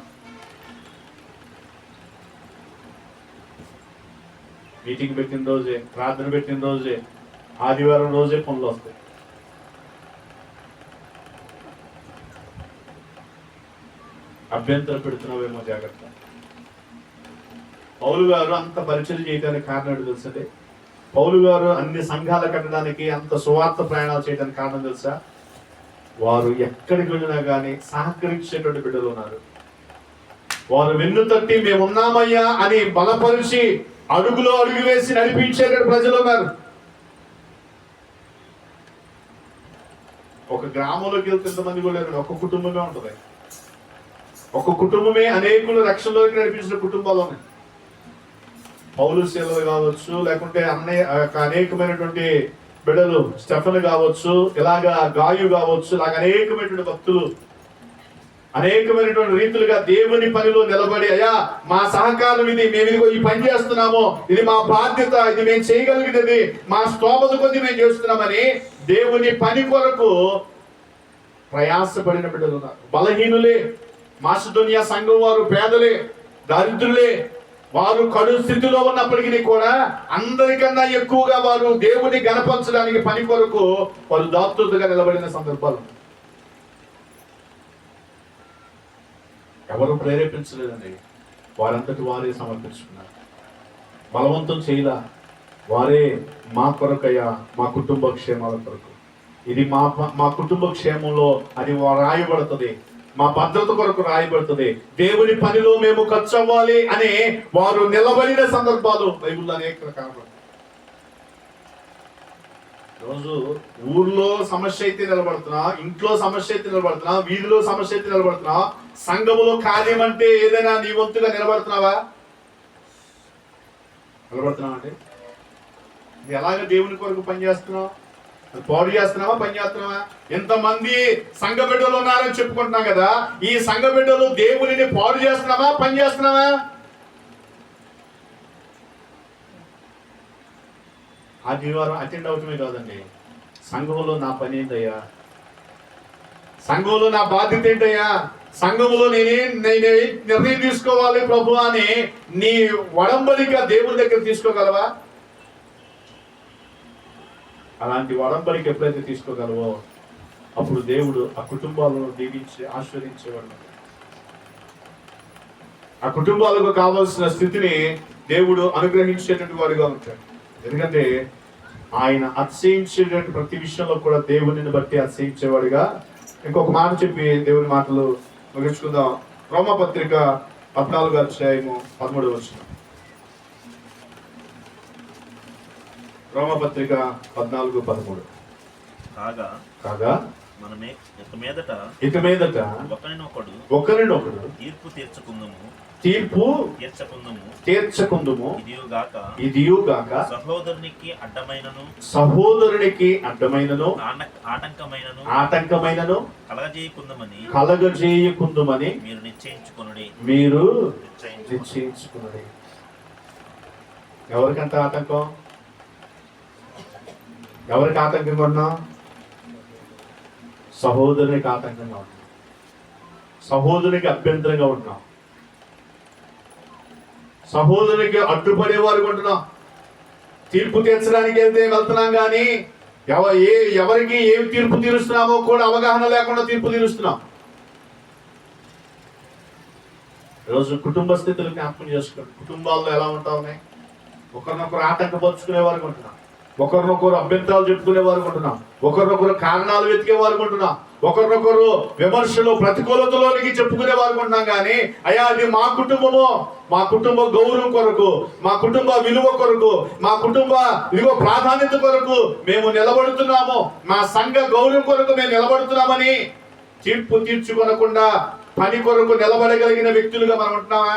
మీటింగ్ పెట్టిన రోజే, ప్రార్థన పెట్టిన రోజే, ఆదివారం రోజే పనులు వస్తాయి. అభ్యంతరం పెడుతున్నావేమో జాగ్రత్త. పౌలు గారు అంత పరిచయం చేయడానికి కారణం తెలుసండి. పౌలు గారు అన్ని సంఘాలు కట్టడానికి, అంత సువార్త ప్రయాణాలు చేయడానికి కారణం తెలుసా? వారు ఎక్కడికి వెళ్ళినా కానీ సహకరించేటువంటి బిడ్డలు ఉన్నారు. వారు వెన్ను తట్టి మేమున్నామయ్యా అని బలపరిచి అడుగులో అడుగు వేసి నడిపించేటువంటి ప్రజలు ఉన్నారు. ఒక గ్రామంలోకి వెళ్తే ఎంతమంది కూడా లేరు, ఒక కుటుంబమే ఉంటుంది. ఒక కుటుంబమే అనేకులు రక్షణలోకి నడిపించిన కుటుంబాలు ఉన్నాయి. పౌలు శీలలు కావచ్చు, లేకుంటే అనేకమైనటువంటి బిడ్డలు, స్టెఫన్ కావచ్చు, ఇలాగా గాయు కావచ్చు, ఇలాగ అనేకమైనటువంటి భక్తులు అనేకమైనటువంటి రీతులుగా దేవుని పనిలో నిలబడి, అయ్యా మా సహకారం ఇది, మేము ఇదిగో ఈ పని చేస్తున్నాము, ఇది మా బాధ్యత, ఇది మేము చేయగలిగినది, మా స్తోమత కొద్ది మేము చేస్తున్నామని దేవుని పని కొరకు ప్రయాసపడిన బిడ్డలు ఉన్నారు. బలహీనులే. మాసిదోనియా సంఘం వారు పేదలే, దరిద్రులే. వారు కడు స్థితిలో ఉన్నప్పటికీ కూడా అందరికన్నా ఎక్కువగా వారు దేవుని గణపరచడానికి పని కొరకు వారు దాతృతగా నిలబడిన సందర్భాలు. ఎవరు ప్రేరేపించలేదండి, వారంతటి వారే సమర్పించుకున్నారు. బలవంతం చేయలా, వారే మా కొరకయ్యా, మా కుటుంబ క్షేమాల కొరకు, ఇది మా కుటుంబ క్షేమంలో అది రాయబడుతుంది, మా భద్రత కొరకు రాయబడుతుంది, దేవుని పనిలో మేము ఖర్చు అవ్వాలి అని వారు నిలబడిన సందర్భాలు బైబిల్లో అనేక కనబడతాయి. రోజు ఊర్లో సమస్య అయితే నిలబడుతున్నా, ఇంట్లో సమస్య అయితే నిలబడుతున్నా, వీధిలో సమస్య అయితే నిలబడుతున్నా, సంఘములో కార్యం అంటే ఏదైనా నీ వంతుగా నిలబడుతున్నావా? అంటే ఎలాగ దేవుని కొరకు పనిచేస్తున్నావు? పాడు చేస్తున్నావా, పని చేస్తున్నావా? ఎంతమంది సంఘ బిడ్డలు ఉన్నారని చెప్పుకుంటున్నాం కదా, ఈ సంఘ బిడ్డలు దేవునిని పాడు చేస్తున్నావా, పని చేస్తున్నావా? ఆదివారం అటెండ్ అవటమే కాదండి, సంఘంలో నా పని ఏంటయ్యా, సంఘంలో నా బాధ్యత ఏంటయ్యా, సంఘంలో నేనే నిర్ణయం తీసుకోవాలి ప్రభు అని నీ వడంబడిక దేవుని దగ్గర తీసుకోగలవా? అలాంటి వడంబడిక ఎప్పుడైతే తీసుకోగలవో అప్పుడు దేవుడు ఆ కుటుంబాలను దీవించి ఆశీర్వదించేవాడు. ఆ కుటుంబాలకు కావాల్సిన స్థితిని దేవుడు అనుగ్రహించేటువంటి వాడిగా ఉంటాడు. ఎందుకంటే ఆయన అతిశయించేటువంటి ప్రతి విషయంలో కూడా దేవుడిని బట్టి అతిశయించేవాడిగా. ఇంకొక మాట చెప్పి దేవుని మాటలు ముగించుకుందాం. రోమపత్రిక 14:13. రోమపత్రిక 14:13. కాగా మనమే ఇక మీదట ఒకరినొకడు తీర్పు తీర్చకుందుము. ఇదియుగాక సహోదరునికి అడ్డమైనను ఆటంకమైనను కలగజేయకుందుమని మీరు నిశ్చయించుకొనుడి. ఎవరికంత ఆటంకం? ఎవరికి ఆటంకంగా ఉన్నాం? సహోదరునికి ఆటంకంగా ఉన్నాం, సహోదరునికి అభ్యంతరంగా ఉంటున్నాం, సహోదరునికి అడ్డుపడే వారు ఉంటున్నాం. తీర్పు తీర్చడానికి వెళ్తున్నాం కానీ ఎవరికి ఏమి తీర్పు తీరుస్తున్నామో కూడా అవగాహన లేకుండా తీర్పు తీరుస్తున్నాం. ఈరోజు కుటుంబ స్థితులు జ్ఞాపకం చేసుకోండి. కుటుంబాల్లో ఎలా ఉంటా ఉన్నాయి? ఒకరినొకరు ఆటంకపరుచుకునే వారు ఉంటున్నాం, ఒకరినొకరు అభ్యంతరాలు చెప్పుకునే వారు ఉంటున్నాం, ఒకరినొకరు కారణాలు వెతికే వారు ఉంటున్నాం, ఒకరినొకరు విమర్శలు ప్రతికూలతలోనికి చెప్పుకునే వారు ఉంటున్నాం. కానీ అయ్యా అది మా కుటుంబము, మా కుటుంబ గౌరవం కొరకు, మా కుటుంబ విలువ కొరకు, మా కుటుంబ ఇదిగో ప్రాధాన్యత కొరకు మేము నిలబడుతున్నాము, మా సంఘ గౌరవం కొరకు మేము నిలబడుతున్నామని తీర్పు తీర్చుకొనకుండా పని కొరకు నిలబడగలిగిన వ్యక్తులుగా మనం ఉంటున్నామా?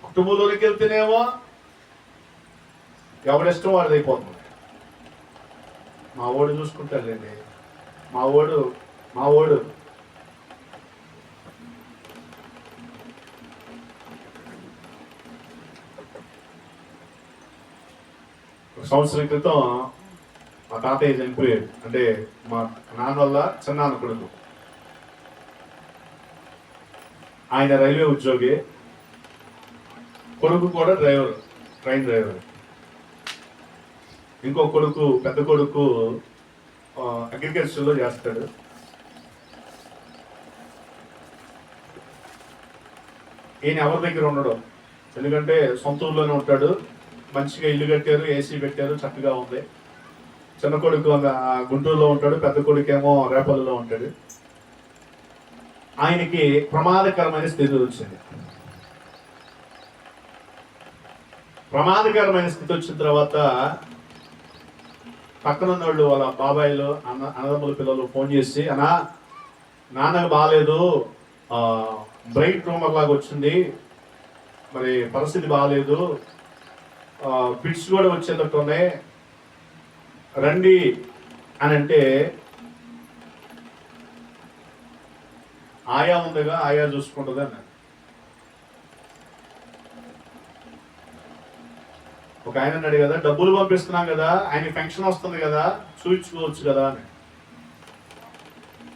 కుటుంబంలోకి వెళ్తేనేమో ఎవరిష్టం వాడిది అయిపోతుంది. మా ఓడు చూసుకుంటారులేండి, మా ఓడు ఒక సంవత్సరం క్రితం మా తాతయ్య చనిపోయాడు. అంటే మా నాన్న వల్ల చిన్నాన్న కొడుకు. ఆయన రైల్వే ఉద్యోగి, కొడుకు కూడా ట్రైన్ డ్రైవర్. ఇంకో కొడుకు, పెద్ద కొడుకు అగ్రికల్చర్లో చేస్తాడు. ఈయన ఎవరి దగ్గర ఉండడు, ఎందుకంటే సొంత ఊర్లోనే ఉంటాడు. మంచిగా ఇల్లు కట్టారు, ఏసీ పెట్టారు, చక్కగా ఉంది. చిన్న కొడుకు గుంటూరులో ఉంటాడు, పెద్ద కొడుకు ఏమో రేపల్లిలో ఉంటాడు. ఆయనకి ప్రమాదకరమైన స్థితి వచ్చింది. ప్రమాదకరమైన స్థితి వచ్చిన తర్వాత పక్కన ఉన్న వాళ్ళు, వాళ్ళ బాబాయిలు, అన్నదమ్ముల పిల్లలు ఫోన్ చేసి, అన్నా నాన్నకు బాగాలేదు, బ్రెయిన్ ట్యూమర్ లాగా వచ్చింది, మరి పరిస్థితి బాగాలేదు, ఫిట్స్ కూడా వచ్చేటట్టు ఉన్నాయి, రండి అని అంటే, ఆయా ఉందిగా, ఆయా చూసుకుంటుంది అన్న. ఒక ఆయన అన్నాడు కదా, డబ్బులు పంపిస్తున్నాం కదా, ఆయన పెన్షన్ వస్తుంది కదా, చూపించుకోవచ్చు కదా అని.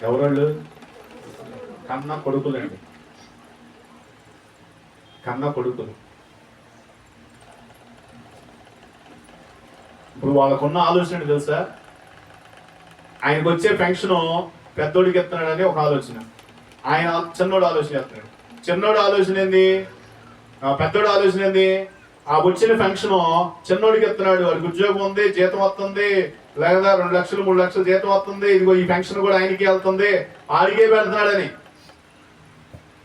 ఎవరోళ్ళు? కన్న కొడుకులండి, కన్న కొడుకులు. ఇప్పుడు వాళ్ళకున్న ఆలోచన తెలుసా? ఆయనకు వచ్చే పెన్షన్ పెద్దోడికి ఎత్తున్నాడని ఒక ఆలోచన, ఆయన చిన్నోడు ఆలోచన చేస్తున్నాడు. చిన్నోడు ఆలోచన ఏంది? పెద్దోడు ఆలోచన ఏంది? ఆ వచ్చిన పెన్షన్ చిన్నోడికి ఎత్తున్నాడు, వాడికి ఉద్యోగం ఉంది, జీతం వస్తుంది, లేదా 2 లక్షలు 3 లక్షలు జీతం వస్తుంది, ఇదిగో ఈ పెన్షన్ కూడా ఆయనకి వెళ్తుంది, ఆడికే పెడుతున్నాడని.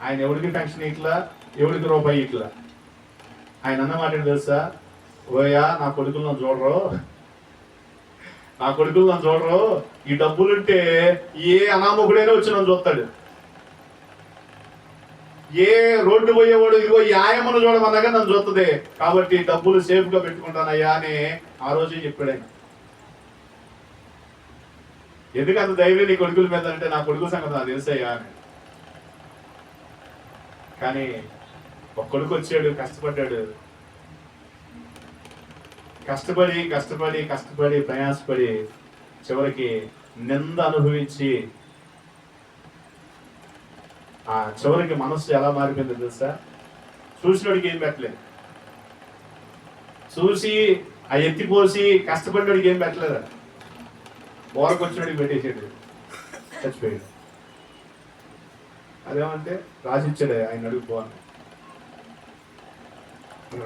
ఆయన ఎవరికి పెన్షన్ ఇట్లా, ఎవరికి రూపాయి ఇట్లా. ఆయన అన్నమాట ఏంటి తెలుసా? ఓయా నా కొడుకులు నన్ను చూడరు, నా కొడుకులు నన్ను చూడరు, ఈ డబ్బులుంటే ఏ అనామకుడైనా వచ్చి నన్ను చూస్తాడు, ఏ రోడ్డు పోయేవాడు ఇదిగో ఈ ఆయమ్మను చూడమన్నాగా నన్ను చూస్తుంది, కాబట్టి డబ్బులు సేఫ్ గా పెట్టుకుంటానయ్యా అని ఆ రోజే చెప్పాడు ఆయన. ఎందుకంత ధైర్యం నీ కొడుకుల మీద అంటే, నా కొడుకుల సంగతి నాకు తెలుసయ్యా అని. కానీ ఒక కొడుకు వచ్చాడు, కష్టపడ్డాడు, కష్టపడి కష్టపడి కష్టపడి ప్రయాసపడి చివరికి నింద అనుభవించి ఆ చివరికి మనస్సు ఎలా మారిపోయిందో తెలుసా? చూసినోడికి ఏం పెట్టలేదు, చూసి ఆ ఎత్తిపోసి కష్టపడినోడికి ఏం పెట్టలేదు, ఓరకు వచ్చినోడికి పెట్టేసాడు, చచ్చిపోయాడు. అదేమంటే రాసిచ్చాడు ఆయన అడుగుపోవాలి.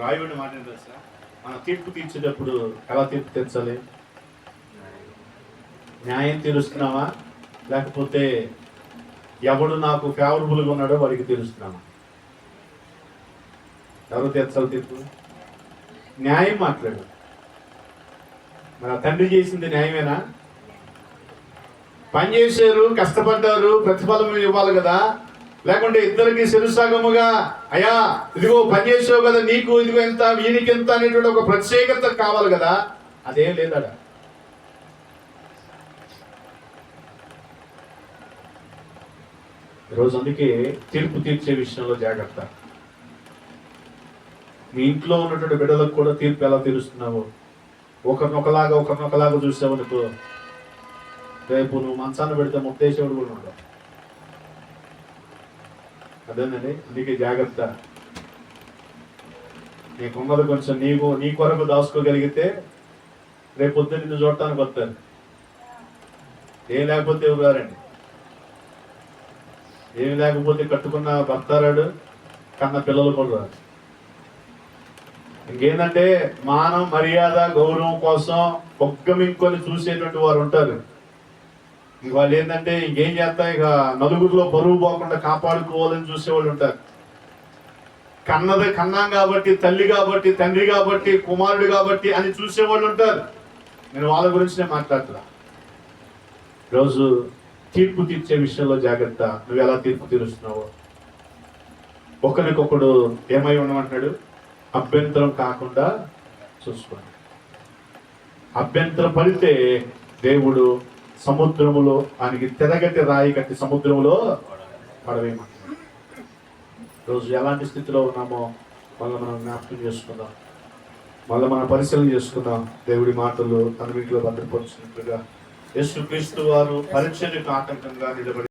రాయుడిని మాట తెలుసా? మన తీర్పు తీర్చేటప్పుడు ఎలా తీర్పు తీర్చాలి? న్యాయం తీరుస్తున్నావా, లేకపోతే ఎవడు నాకు ఫేవరబుల్గా ఉన్నాడో వాడికి తీరుస్తున్నామా? ఎవరు తీర్చాలి తీర్పు? న్యాయం మాట్లాడు. మన తండ్రి చేసింది న్యాయమేనా? పని చేశారు, కష్టపడ్డారు, ప్రతిఫలం ఇవ్వాలి కదా. లేకుంటే ఇద్దరికి శిరుసాగముగా, అయ్యా ఇదిగో పని చేసావు కదా, నీకు ఇదిగో ఎంత, వీనికి ఎంత అనేటువంటి ఒక ప్రత్యేకత కావాలి కదా. అదేం లేదడ. ఈరోజు అందుకే తీర్పు తీర్చే విషయంలో జాగ్రత్త. మీ ఇంట్లో ఉన్నటువంటి బిడ్డలకు కూడా తీర్పు ఎలా తీరుస్తున్నావు? ఒకరినొకలాగా చూసావనుకో, రేపు నువ్వు మంచాన్ని పెడితే ముత్తేసేవాడు కూడా ఉండవు. అదేనండి, అందుకే జాగ్రత్త. నీకున్నది కొంచెం నీ కొరకు దాచుకోగలిగితే రేపు పొద్దున్న నిన్ను చూడటానికి వస్తారు. ఏం లేకపోతే ఎవరు రారండి. ఏమి లేకపోతే కట్టుకున్న భర్త రాడు, కన్న పిల్లలు కూడా రారు. ఇంకేంటంటే మానం, మర్యాద, గౌరవం కోసం ఒగ్గమింకొని చూసేటువంటి వారు ఉంటారు. ఇంక వాళ్ళు ఏంటంటే ఇంకేం చేస్తా, ఇక నలుగురిలో బరువు పోకుండా కాపాడుకోవాలని చూసేవాళ్ళు ఉంటారు. కన్నాం కాబట్టి, తల్లి కాబట్టి, తండ్రి కాబట్టి, కుమారుడు కాబట్టి అని చూసేవాళ్ళు ఉంటారు. నేను వాళ్ళ గురించి మాట్లాడుతున్నా. రోజు తీర్పు తీర్చే విషయంలో జాగ్రత్త. నువ్వు ఎలా తీర్పు తీరుస్తున్నావు? ఒకరికొకడు ఏమై ఉండమంటున్నాడు? అభ్యంతరం కాకుండా చూసుకోండి. అభ్యంతరం పడితే దేవుడు సముద్రములో ఆయనకి తెరగట్టి రాయి కట్టి సముద్రములో పడవేయమంటున్నాడు. రోజు ఎలాంటి స్థితిలో ఉన్నామో మళ్ళీ మనం జ్ఞాపకం చేసుకుందాం, మళ్ళీ మనం పరిశీలన చేసుకుందాం. దేవుడి మాటలు తన వీటిలో భద్రపరుచినట్లుగా యేసుక్రీస్తు వారు పరీక్షలకు ఆటంకంగా నిలబడి